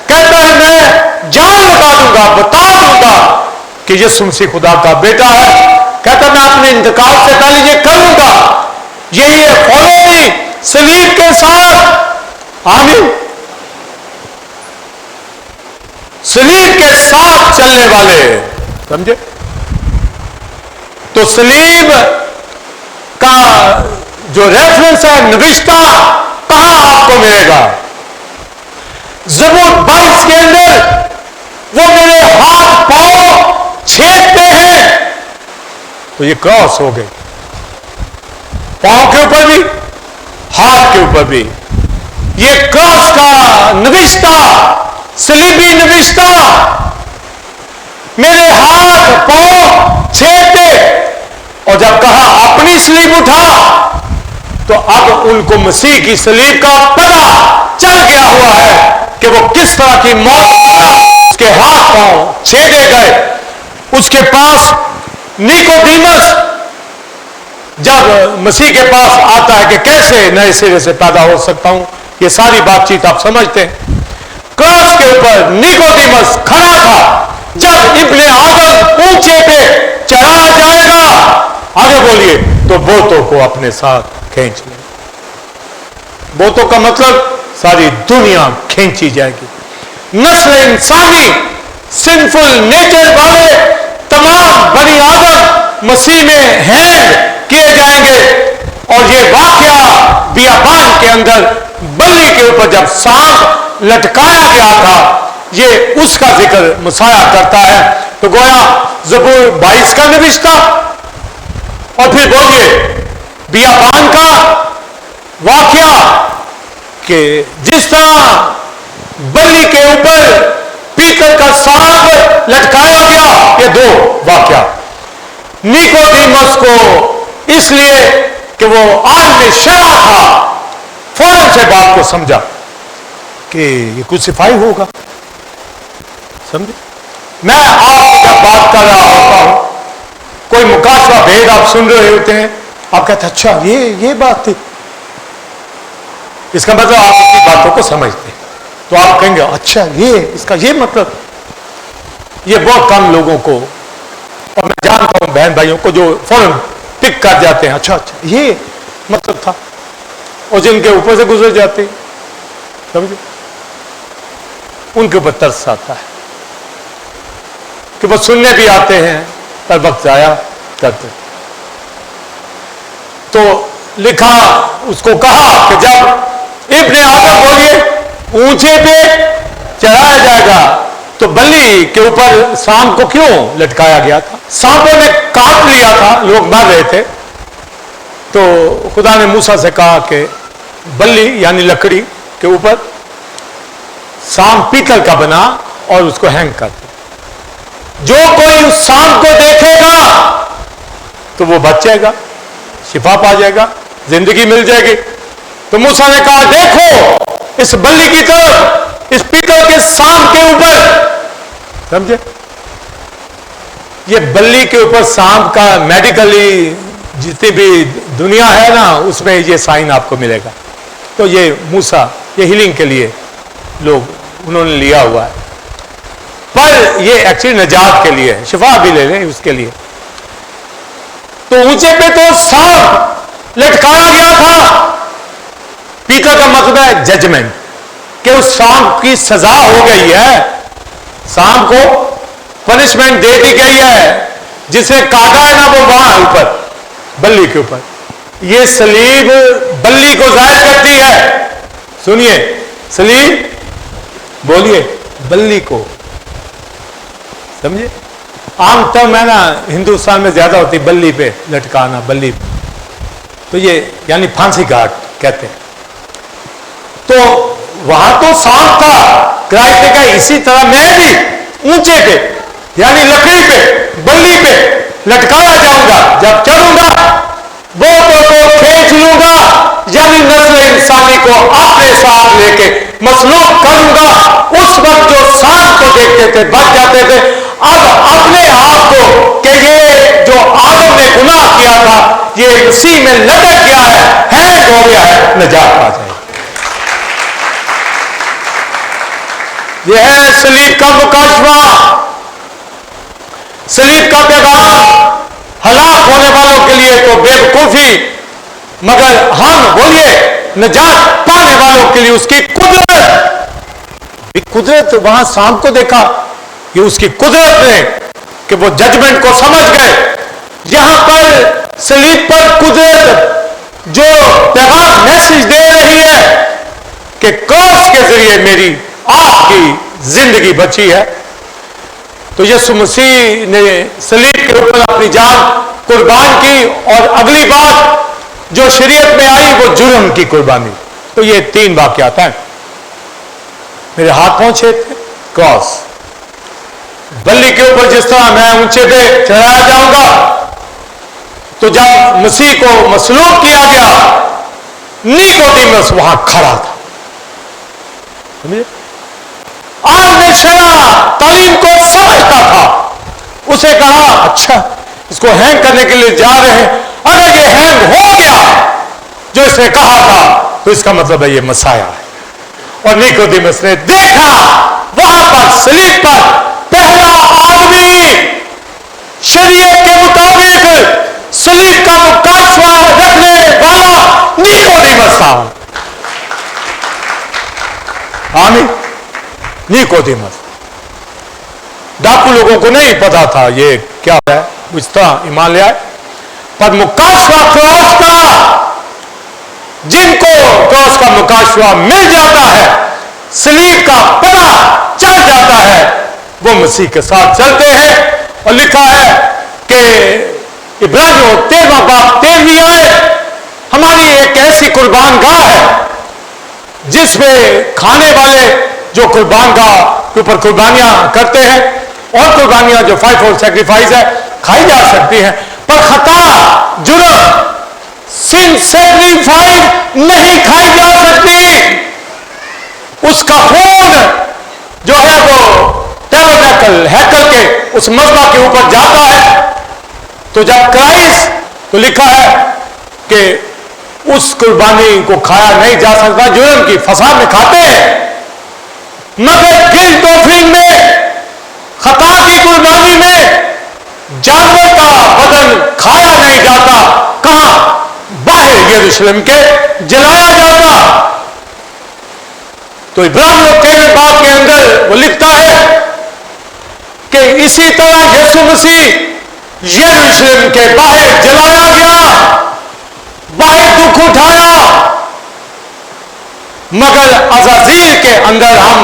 कहता है मैं जान लगा दूंगा, बता दूंगा कि यीशु मसीह खुदा का बेटा है, कहता मैं अपने इंतकाल से पहले ये करूंगा, यही है फॉलोइंग सलीब के साथ। आमीन। सलीब के साथ चलने वाले, समझे? तो सलीब का जो रेफरेंस है, नविश्ता कहां आपको मिलेगा? ज़बूर 22 के अंदर वो मेरे हाथ पांव छेदते हैं, तो ये क्रॉस हो गई, पांव के ऊपर भी हाथ के ऊपर भी। ये क्रॉस का नविश्ता, सलीबी नविश्ता, मेरे हाथ पांव छेदते। और जब कहा अपनी सलीब उठा, तो अब उनको मसीह की सलीब का पता चल गया हुआ है कि वो किस तरह की मौत, उसके हाथ पांव छेदे गए। उसके पास निकोदेमस जब मसीह के पास आता है कि कैसे नए सिरे से पैदा हो सकता हूं, ये सारी बातचीत आप समझते हैं। क्रॉस के ऊपर निकोदेमस खड़ा था। जब इब्ने आदम ऊंचे पे चढ़ाया जाएगा, आगे बोलिए, तो बोतों को अपने साथ खींच ले। बोतों का मतलब सारी दुनिया खींची जाएगी। नस्ल इंसानी, सिंफुल नेचर वाले तमाम बनी आदम मसीह में हैंग किए जाएंगे। और ये वाकया बियाबान के अंदर बल्ली के ऊपर जब सांप लटकाया गया था, ये उसका जिक्र मुसाया करता है। तो गोया ज़बूर 22 का नविश्ता, और फिर बोलिए बियाबान का वाकया कि जिस तरह बल्ली के ऊपर पीतल का सांप लटकाया गया। ये दो वाकया। निकोदेमस को इसलिए कि वो आदमी शरा था, फौरन से बात को समझा कि ये क्रूसिफाई होगा। समझे? मैं आपसे जब बात कर रहा होता हूं, कोई मुकाशवा भेद आप सुन रहे होते हैं, आप कहते हैं अच्छा ये बात थी, इसका मतलब आप इसकी बातों को समझते हैं। तो आप कहेंगे अच्छा ये इसका ये मतलब। ये बहुत कम लोगों को, और मैं जानता हूं बहन भाइयों को, जो फौरन पिक कर जाते हैं अच्छा ये मतलब था, और जिनके ऊपर से गुजर जाते हैं, समझे, उनके ऊपर तरस आता है कि वो सुनने भी आते हैं पर वक्त जाया करते। तो लिखा, उसको कहा कि जब इब्ने आदम बोलिए ऊंचे पे चढ़ाया जाएगा, तो बल्ली के ऊपर सांप को क्यों लटकाया गया था? सांपों ने काट लिया था, लोग मर रहे थे। तो खुदा ने मूसा से कहा कि बल्ली यानी लकड़ी के ऊपर सांप पीतल का बना और उसको हैंग कर दे। जो कोई उस सांप को देखेगा तो वो बच जाएगा, शिफा पा जाएगा, जिंदगी मिल जाएगी। तो मूसा ने कहा देखो इस बल्ली की तरफ, इस पीतल के सांप के ऊपर। समझे? ये बल्ली के ऊपर सांप का मेडिकली जितनी भी दुनिया है ना, उसमें ये साइन आपको मिलेगा। तो ये मूसा, ये हीलिंग के लिए लोग उन्होंने लिया हुआ है, पर ये एक्चुअली नजात के लिए है, शिफा भी ले लें उसके लिए। तो ऊंचे पे तो सांप लटकाया गया था। पीतल का मतलब है जजमेंट, कि उस सांप की सजा हो गई है, सांप को पनिशमेंट दे दी गई है, जिसने काटा है ना वो वहां ऊपर बल्ली के ऊपर। ये सलीब बल्ली को जाहिर करती है। सुनिए, सलीब बोलिए बल्ली को, समझे? आम तौर में ना हिंदुस्तान में ज्यादा होती बल्ली पे लटकाना, बल्ली पे। तो ये यानी फांसी घाट कहते हैं। तो वहां तो सांप था, क्राइस्ट ने कहा इसी तरह मैं भी ऊंचे पे यानी लकड़ी पे, बल्ली पे लटकाया जाऊंगा। जब चढ़ूंगा बोतों को खींच लूंगा, यानी नस्ल इंसानी को अपने साथ लेके मसलूब करूंगा। उस वक्त जो सांप को देखते थे बच जाते थे, अब अपने आप को कि ये जो आदम ने गुनाह किया था ये उसी में लटक गया है, हैंग हो गया है, निजात पा जाए। यह है सलीब का मुकाशवा, सलीब का पैगाम। हलाक होने वालों के लिए तो बेवकूफी, मगर हम बोलिए निजात पाने वालों के लिए उसकी कुदरत। कुदरत वहां शाम को देखा, ये उसकी कुदरत ने कि वो जजमेंट को समझ गए। यहां पर सलीब पर कुदरत जो पैगाम मैसेज दे रही है कि क्रॉस के जरिए मेरी आपकी जिंदगी बची है। तो यीशु मसीह ने सलीब के ऊपर अपनी जान कुर्बान की, और अगली बात जो शरीयत में आई वो जुर्म की कुर्बानी। तो ये 3 वाकयात हैं। मेरे हाथ पहुंचे थे क्रॉस, बल्ली के ऊपर जिस तरह मैं ऊंचे पे चढ़ाया जाऊंगा, तो जब मसीह को मसलूब किया गया, निकोदेमुस वहां खड़ा था, समझे? आमने शरा तालीम को समझता था। उसे कहा अच्छा इसको हैंग करने के लिए जा रहे हैं, अगर ये हैंग हो गया जो इसने कहा था तो इसका मतलब है ये मसाया है। और निकोदेमुस ने देखा वहां पर सलीब पर पहला आदमी शरीयत के मुताबिक सलीब का मुकाशवा रखने वाला निकोदेमुस था। आमीन। निकोदेमुस। डाकू लोगों को नहीं पता था ये क्या है, इस तरह ईमान ले आए। पर मुकाशवा क्रॉस का, जिनको क्रॉस का मुकाशवा मिल जाता है, सलीब का पता चल जाता है, वो मसीह के साथ चलते हैं। और लिखा है कि इब्रानियों 13वां बाब 13वीं आयत हमारी एक ऐसी कुर्बान गाह है जिसमें खाने वाले जो कुर्बान गाह के ऊपर कुर्बानियां करते हैं, और कुर्बानियां जो 5-fold सैक्रिफाइस है खाई जा सकती हैं, पर खता जुर्म सिन सैक्रिफाइस नहीं खाई जा सकती। उसका खून जो है वो टैबरनेकल हैकल के उस मज़बा के ऊपर जाता है। तो जब क्राइस्ट, तो लिखा है कि उस कुर्बानी को खाया नहीं जा सकता। जुर्म की फसाद में खाते हैं, मगर गिल्ट ऑफरिंग में, खता की कुर्बानी में जानवर का बदन खाया नहीं जाता। कहां? बाहर यरूशलेम के जलाया जाता। तो इब्रानियों 13वें बाब के अंदर वो लिखता है कि इसी तरह यीशु मसीह यरूशलेम के बाहर जलाया गया, बाहर दुख उठाया, मगर अज़ाज़ील के अंदर हम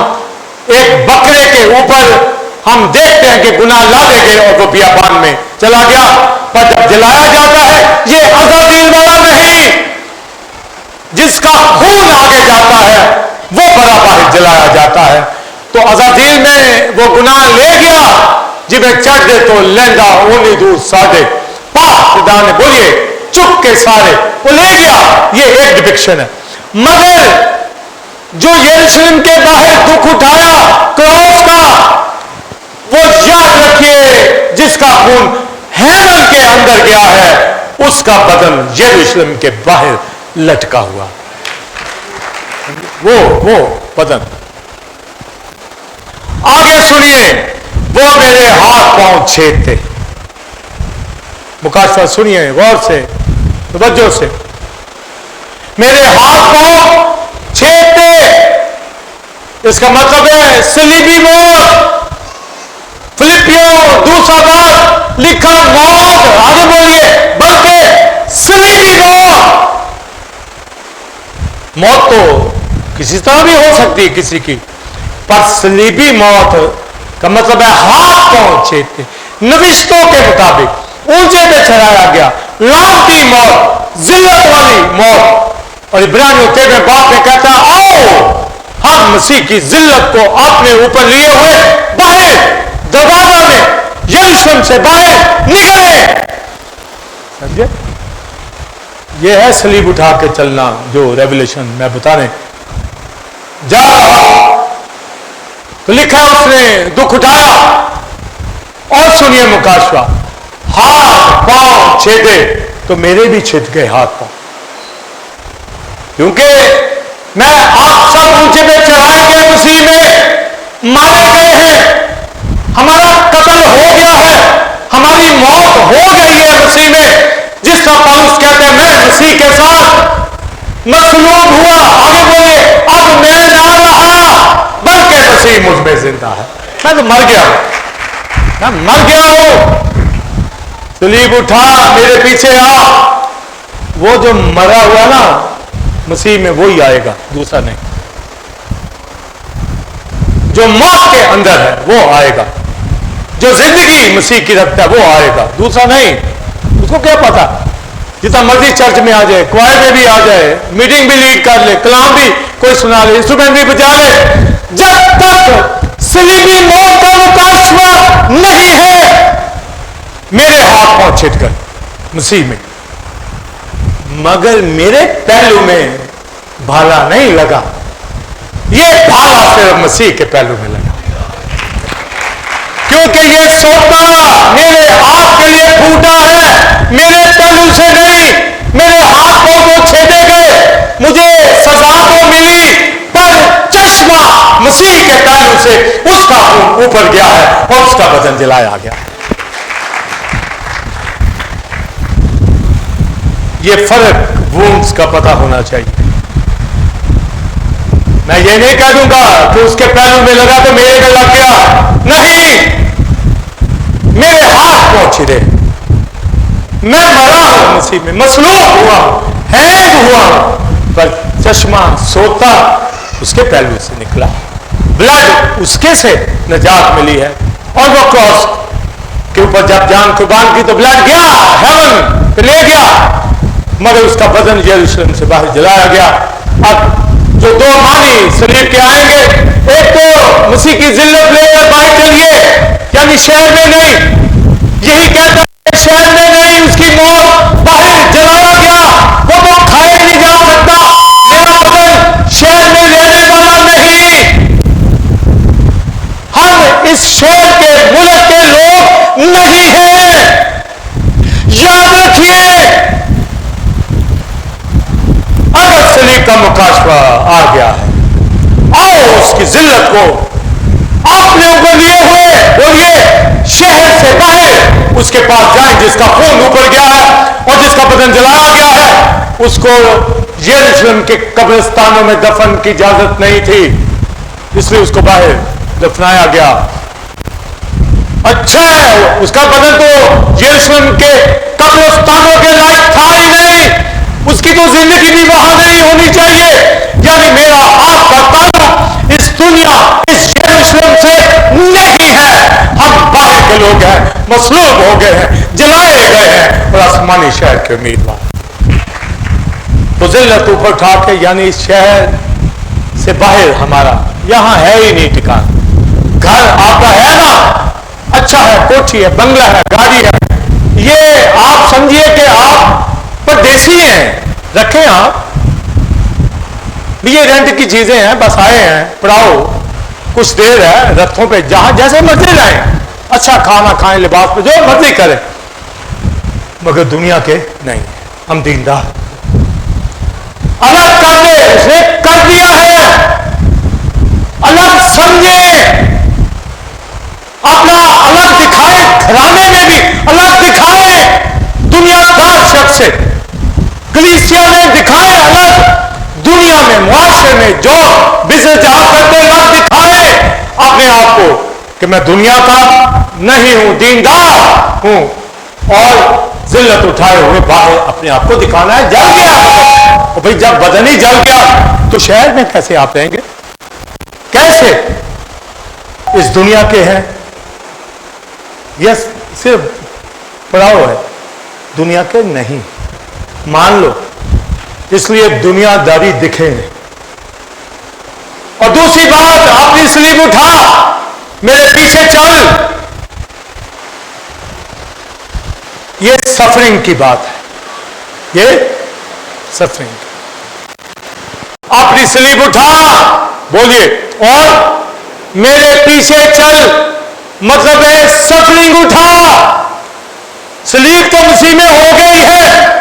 एक बकरे के ऊपर हम देखते हैं कि गुनाह लादे गए और वो बियाबान में चला गया। पर जब जलाया जाता है, ये अज़ाज़ील वाला नहीं, जिसका खून आगे जाता है वो बड़ा बाहर जलाया जाता है। तो अज़ाज़ील में वो गुनाह ले गया, जिन्हें चढ़ दे तो लेंदा ऊनी दूर सादे, पाप खुदा ने बोलिए चुप के सारे, वो ले गया। ये एक डिपिक्शन है। मगर जो यरूशलेम के बाहर दुख उठाया क्रॉस का, वो याद रखिए जिसका खून हैमल के अंदर गया है, उसका बदन यरूशलेम के बाहर लटका हुआ, वो बदन। आगे सुनिए, वो मेरे हाथ पांव छेदते। मुकाशवा सुनिए गौर से, तवज्जो से। मेरे हाथ पांव छेदते, इसका मतलब है सलीबी मौत। फिलिपियों 2 बाब लिखा मौत, आगे बोलिए, बल्कि सलीबी मौत। मौत तो किसी तरह भी हो सकती है किसी की, पर सलीबी मौत का मतलब है हाथ पांव छेदते, नविश्तों के मुताबिक ऊंचे पे चढ़ाया गया, लानती मौत, जिल्लत वाली मौत। और इब्रानियों 13वें बाब में कहता है आओ हम मसीह की जिल्लत को अपने ऊपर लिए हुए बाहर दरवाजा में यरूशलेम से बाहर निकले। समझे? यह है सलीब उठा के चलना जो रेवलेशन मैं बता रहे जा रहा हूं। तो लिखा उसने दुख उठाया। और सुनिए मुकाशवा, हाथ पांव छेदे, तो मेरे भी छिद गए हाथ पांव, क्योंकि मैं आप सब ऊंचे पे चढ़ाए गए मसीह में मारे गए हैं, हमारा कत्ल हो गया है, हमारी मौत हो गई है मसीह के साथ मसलूब हुआ। आगे बोलिए, अब मैं ना रहा बल्कि मसीह मुझ में जिंदा है। मैं तो मर गया, मैं मर गया हूं। सलीब उठा, मेरे पीछे आ। वो जो मरा हुआ ना मसीह में, वही आएगा, दूसरा नहीं। जो मौत के अंदर है वो आएगा, जो जिंदगी मसीह की रखता है वो आएगा, दूसरा नहीं। उसको क्या पता, जितना मर्जी चर्च में आ जाए, क्वायर में भी आ जाए, मीटिंग भी लीड कर ले, कलाम भी कोई सुना ले, इंस्ट्रूमेंट भी बजा ले, जब तक सलीबी मौत का मुकाशवा नहीं है, मेरे हाथ पांव छिट गए मसीह में, मगर मेरे पहलू में भाला नहीं लगा। ये भाला सिर्फ मसीह के पहलू में लगा, क्योंकि ये सोता मेरे हाथ के लिए फूटा है, मेरे पहलू से नहीं। मेरे हाथ पांव तो छेदे गए, मुझे सजा तो मिली, पर चश्मा मसीह के पहलू से उसका खून ऊपर गया है और उसका बदन जलाया गया है। ये फर्क वुंड्स का पता होना चाहिए। मैं ये नहीं कह दूंगा कि उसके पहलू में लगा तो मेरे में लग गया, नहीं। मेरे हाथ पहुंचे रहे, मैं मरा हूं मसीह में, मसलूब हुआ, हैंग हुआ, पर चश्मा सोता उसके पहलू से निकला, ब्लड उसके से निजात मिली है। और वो क्रॉस के ऊपर जब जान कुर्बान की तो ब्लड गया हेवन पे ले गया, मगर उसका बदन यरूशलेम से बाहर जलाया गया। अब जो दो मानी सलीब के आएंगे, एक तो मसीह की जिल्लत लेकर बाहर चलिए, यानी शहर में नहीं, यही कहता है शहर में नहीं, उसकी मौत बाहर जलाया गया, वो तो खाया नहीं जा सकता। मेरा बदन शहर में लेने वाला नहीं। हम इस शहर के मुल्क के लोग नहीं हैं, याद रखिए। अगर सलीब का मुकाशवा आ गया है, आओ उसकी जिल्लत को आपने ऊपर लिए हुए, बोलिए शहर से बाहर उसके पास जाए जिसका खून ऊपर गया है और जिसका बदन जलाया गया है। उसको यरूशलेम के कब्रिस्तानों में दफन की इजाजत नहीं थी, इसलिए उसको बाहर दफनाया गया। अच्छा है, उसका बदन तो यरूशलेम के कब्रिस्तानों के लायक था ही नहीं, उसकी तो जिंदगी भी वहां नहीं होनी चाहिए। यानी मेरा आपका ताल्लुक इस दुनिया, इस यरूशलेम से नहीं है। हम बाहर के लोग हैं, मसलूब हो गए हैं, जलाए गए हैं और आसमानी शहर के उम्मीदवार। तो जिल्लत ऊपर उठा के, यानी इस शहर से बाहर हमारा यहां है ही नहीं ठिकाना। घर आपका है ना, अच्छा है, कोठी है, बंगला है, गाड़ी है, ये आप समझिए कि आप परदेसी हैं, रखें आप, ये रेंट की चीजें हैं, बस आए हैं, पढ़ाओ, कुछ देर है, रथों पे जहां जैसे मर्जी जाएं, अच्छा खाना खाएं, लिबास पे जो मर्जी करें, मगर दुनिया के नहीं। हम दीनदार, अलग कर दे, उसने कर दिया है, अलग समझे, अपना अलग दिखाए, घराने में भी अलग दिखाए, दुनियादार शख्स से कलीसिया में दिखाए अलग, दुनिया में मुआशरे में जो बिजनेस जहां करते अलग दिखाए अपने आप को कि मैं दुनिया का नहीं हूं, दीनदार हूं, और जिल्लत उठाए हुए बाहर अपने आप को दिखाना है। जल गया और भाई जब बदन ही जल गया तो शहर में कैसे आप रहेंगे, कैसे इस दुनिया के हैं। यह सिर्फ पड़ाव है, दुनिया के नहीं, मान लो, इसलिए दुनियादारी दिखे। और दूसरी बात, अपनी सलीब उठा, मेरे पीछे चल, ये सफरिंग की बात है, ये सफरिंग। अपनी सलीब उठा, बोलिए, और मेरे पीछे चल, मतलब है सफरिंग उठा। सलीब तो मसीह में हो गई है,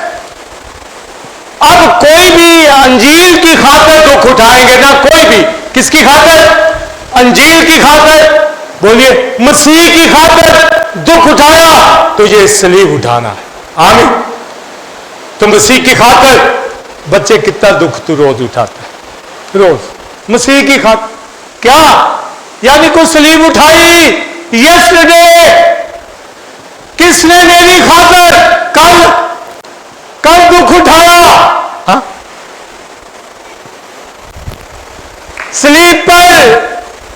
अब कोई भी अंजील की खातिर दुख उठाएंगे ना, कोई भी, किसकी खातिर? अंजील की खातिर, बोलिए मसीह की खातिर दुख उठाया तो ये सलीब उठाना है। आमीन। तो मसीह की खातिर बच्चे कितना दुख तू रोज उठाता है, रोज मसीह की खातिर। क्या यानी कोई सलीब उठाई यस्टरडे, किसने मेरी खातिर कल कल दुख उठाया? हाँ? सलीब पर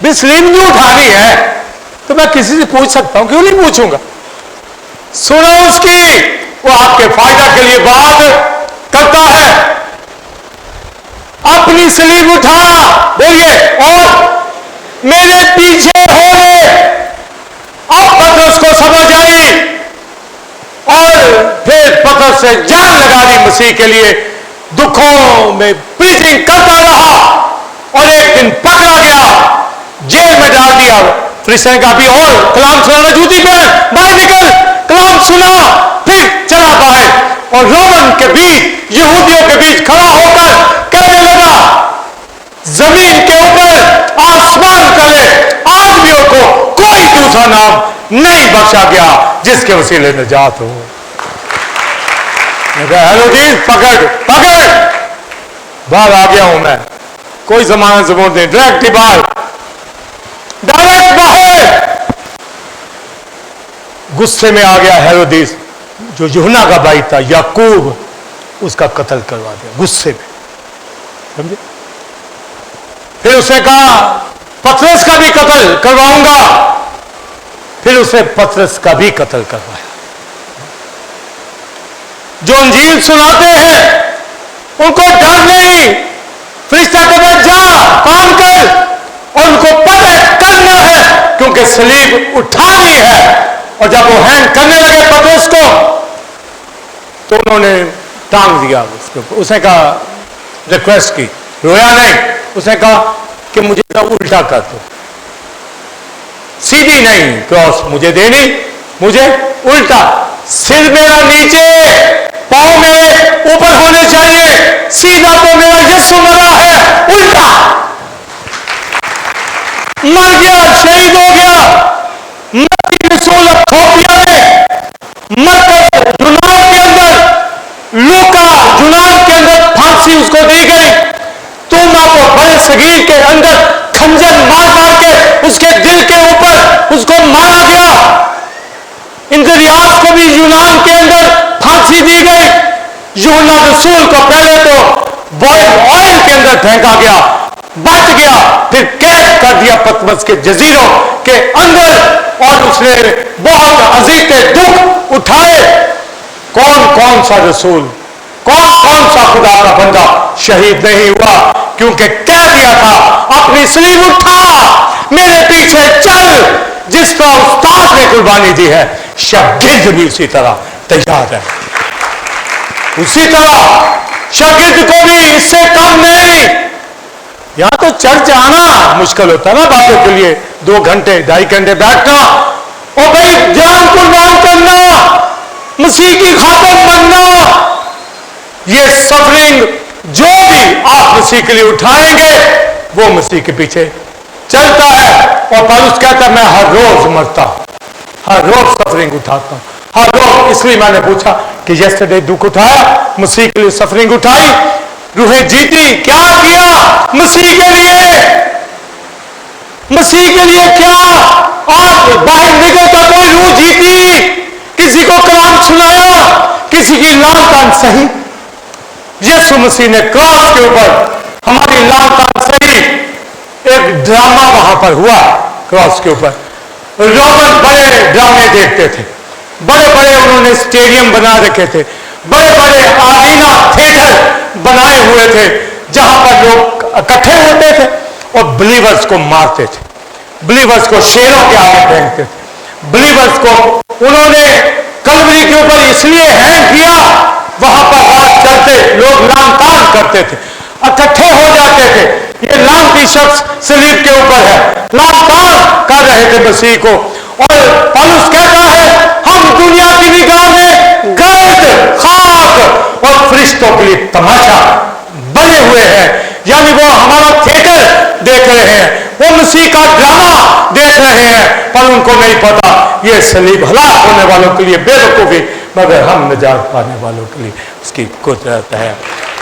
भी सलीब नहीं उठानी है तो मैं किसी से पूछ सकता हूं, क्यों नहीं पूछूंगा? सुनो उसकी, वो आपके फायदा के लिए बात करता है। अपनी सलीब उठा, बोलिए, और मेरे पीछे हो ले। अब पतरस को समझ आई और फिर पतरस से जान लगा दी मसीह के लिए, दुखों में प्रीचिंग करता रहा और एक दिन पकड़ा गया, जेल में डाल दिया। फरिश्ते ने कहा भी और कलाम सुनाना, जूती पहन बाहर निकल, कलाम सुना। फिर चला बाहर और रोमन के बीच, यहूदियों के बीच खड़ा होकर कहने लगा, जमीन के ऊपर आसमान तले आदमियों को कोई दूसरा नाम नहीं बख्शा गया जिसके वसीले निजात हो। हेलो जी, पकड़ पकड़, बाहर आ गया हूं मैं, कोई जमाना जबूत नहीं, डायरेक्ट बाहर, डायरेक्ट बाहर। गुस्से में आ गया हेरोदेस, जो यूहन्ना का भाई था याकूब, उसका कत्ल करवा दिया गुस्से में, समझे? फिर उसने कहा पतरस का भी कत्ल करवाऊंगा, फिर उसने पतरस का भी कत्ल करवाया। जो इंजील सुनाते हैं उनको डर नहीं, फरिश्ता कहते जा काम कर, और उनको पता है करना है क्योंकि सलीब उठानी है। और जब वो हैंड करने लगे पतरस को तो उन्होंने टांग दिया उसके ऊपर। उसने कहा, रिक्वेस्ट की, रोया नहीं, उसने कहा कि मुझे तो उल्टा कर दो, सीधी नहीं क्रॉस मुझे देनी, मुझे उल्टा, सिर मेरा नीचे, पांव मेरे ऊपर होने चाहिए, सीधा तो मेरा यीशु मरा है, उल्टा मर गया, शहीद हो गया। रसूल इथियोपिया में मरकर यूनान के अंदर, लूका यूनान के अंदर फांसी उसको दी गई। तूमा को बड़े सगीर के अंदर खंजर मार मार के उसके दिल के ऊपर उसको मारा गया। इंद्रियास को भी यूनान के अंदर फांसी दी गई। यूहन्ना रसूल को पहले तो बॉइल ऑयल के अंदर फेंका गया, बच गया, फिर कैद कर दिया पतमस के जजीरों के अंदर, और उसने बहुत अजीब दुख उठाए। कौन कौन सा रसूल, कौन कौन सा खुदा का बंदा शहीद नहीं हुआ? क्योंकि कह दिया था अपनी सलीब उठा, मेरे पीछे चल। जिस तरह उस्ताद ने कुर्बानी दी है, शागिर्द भी उसी तरह तैयार है, उसी तरह शागिर्द को भी इससे कम नहीं। यहां तो चर्च आना मुश्किल होता ना बातों के लिए, 2 घंटे 2.5 घंटे बैठना, और भाई जान कुर्बान करना, मसीह की खातिर मरना, ये सफरिंग जो भी आप मसीह के लिए उठाएंगे वो मसीह के पीछे चलता है। और पौलुस कहता है मैं हर रोज मरता हूं, हर रोज सफरिंग उठाता हूं, हर रोज। इसलिए मैंने पूछा कि यस्टरडे दुख उठाया, मसीह के लिए सफरिंग उठाई, रूहें जीती, क्या किया मसीह के लिए? मसीह के लिए क्या? आज बाहर निकलता कोई रूह जीती, किसी को कलाम सुनाया, किसी की लाल तान सही। यीशु मसीह ने क्रॉस के ऊपर हमारी लाल तान सही। एक ड्रामा वहां पर हुआ क्रॉस के ऊपर, रोमन बड़े ड्रामे देखते थे, बड़े बड़े उन्होंने स्टेडियम बना रखे थे, बड़े बड़े आरीना थिएटर बनाए हुए थे जहां पर लोग इकट्ठे होते थे और बिलीवर्स को मारते थे, बिलीवर्स को शेरों के आगे फेंकते थे। बिलीवर्स को उन्होंने कलवरी के ऊपर इसलिए हैंग किया, वहां पर बात करते लोग लामतान करते थे, इकट्ठे हो जाते थे। ये लामती शख्स सलीब के ऊपर है, लामतान कर रहे थे मसीह को। और पौलुस कहता है हम दुनिया की निगाह में गर्द, खाक और फरिश्तों के लिए तमाशा बने हुए हैं। यानी वो हमारा थिएटर देख रहे हैं, वो मसीह का ड्रामा देख रहे हैं, पर उनको नहीं पता ये सलीब हलाक होने वालों के लिए बेवकूफी मगर हम निजात पाने वालों के लिए उसकी कुदरत है।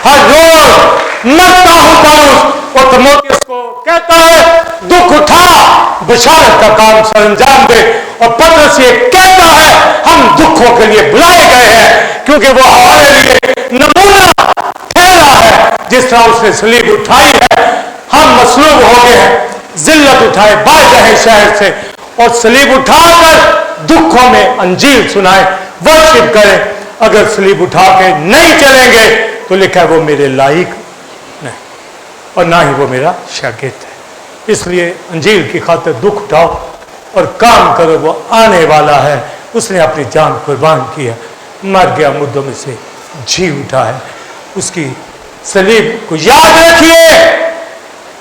हर रोज मरता हूं पौलुस और तीमुथियुस को कहता है दुख उठा, बशारत का काम सरंजाम दे। और पतरस ये कहता है हम दुखों के लिए बुलाए गए हैं, क्योंकि वो हमारे लिए नमूना ठहरा है। जिस तरह उसने सलीब उठाई है, हम मसलूब हो गए हैं, जिल्लत उठाए, भाग गए शहर से और सलीब उठाकर दुखों में अंजील सुनाए, वर्शिप करें। अगर सलीब उठा के नहीं चलेंगे तो लिखा है वो मेरे लायक नहीं और ना ही वो मेरा शागिर्द है। इसलिए अंजील की खातिर दुख उठाओ और काम करो, वो आने वाला है। उसने अपनी जान कुर्बान की है, मर गया, मुर्दों में से जी उठा है। उसकी सलीब को याद रखिए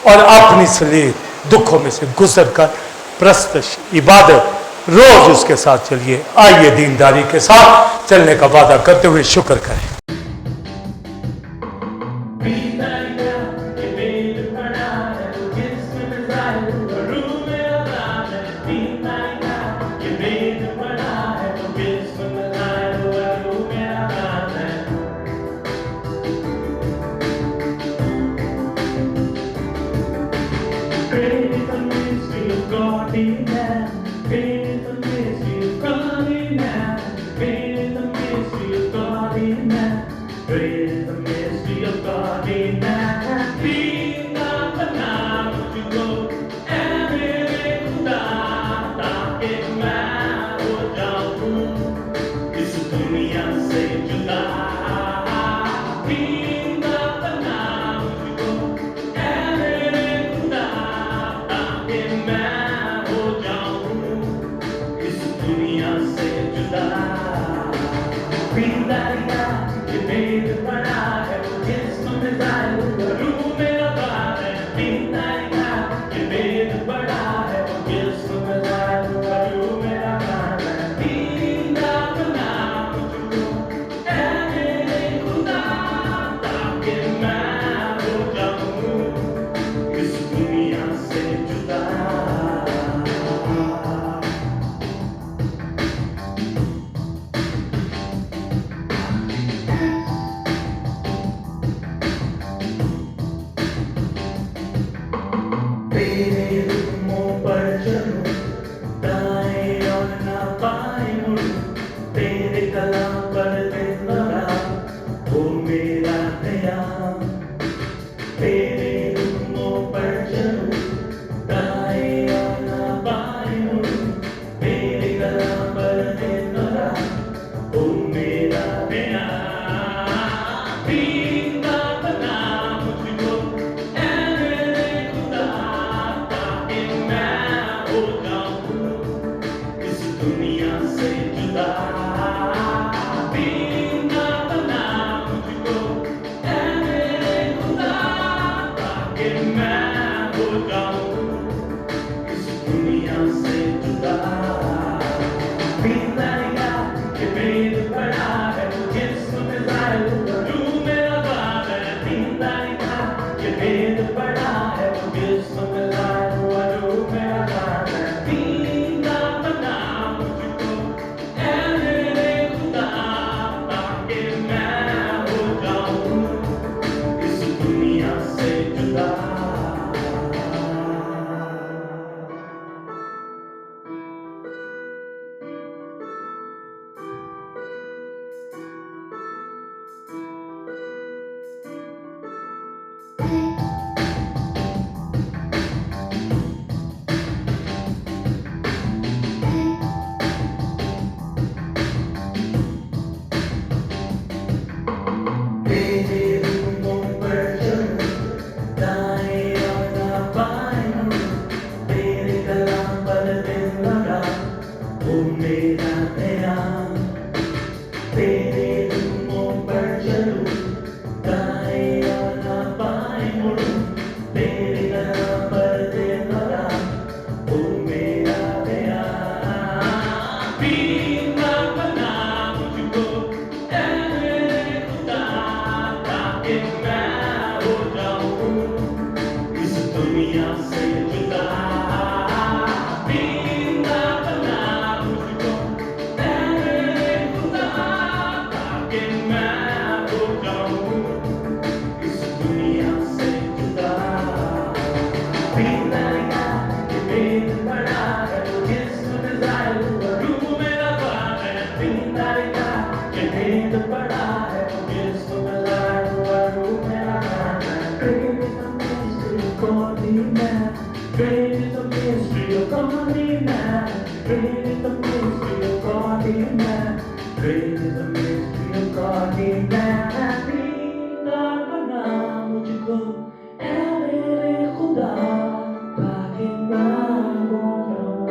और अपनी सलीब दुखों में से गुजर कर प्रस्तश इबादत रोज उसके साथ चलिए। आइए दीनदारी के साथ चलने का वादा करते हुए शुक्र करें। Fatima, great is the mystery of God in man. दीदार बना मुझको ऐ मेरे खुदा, ताकि मैं हो जाऊं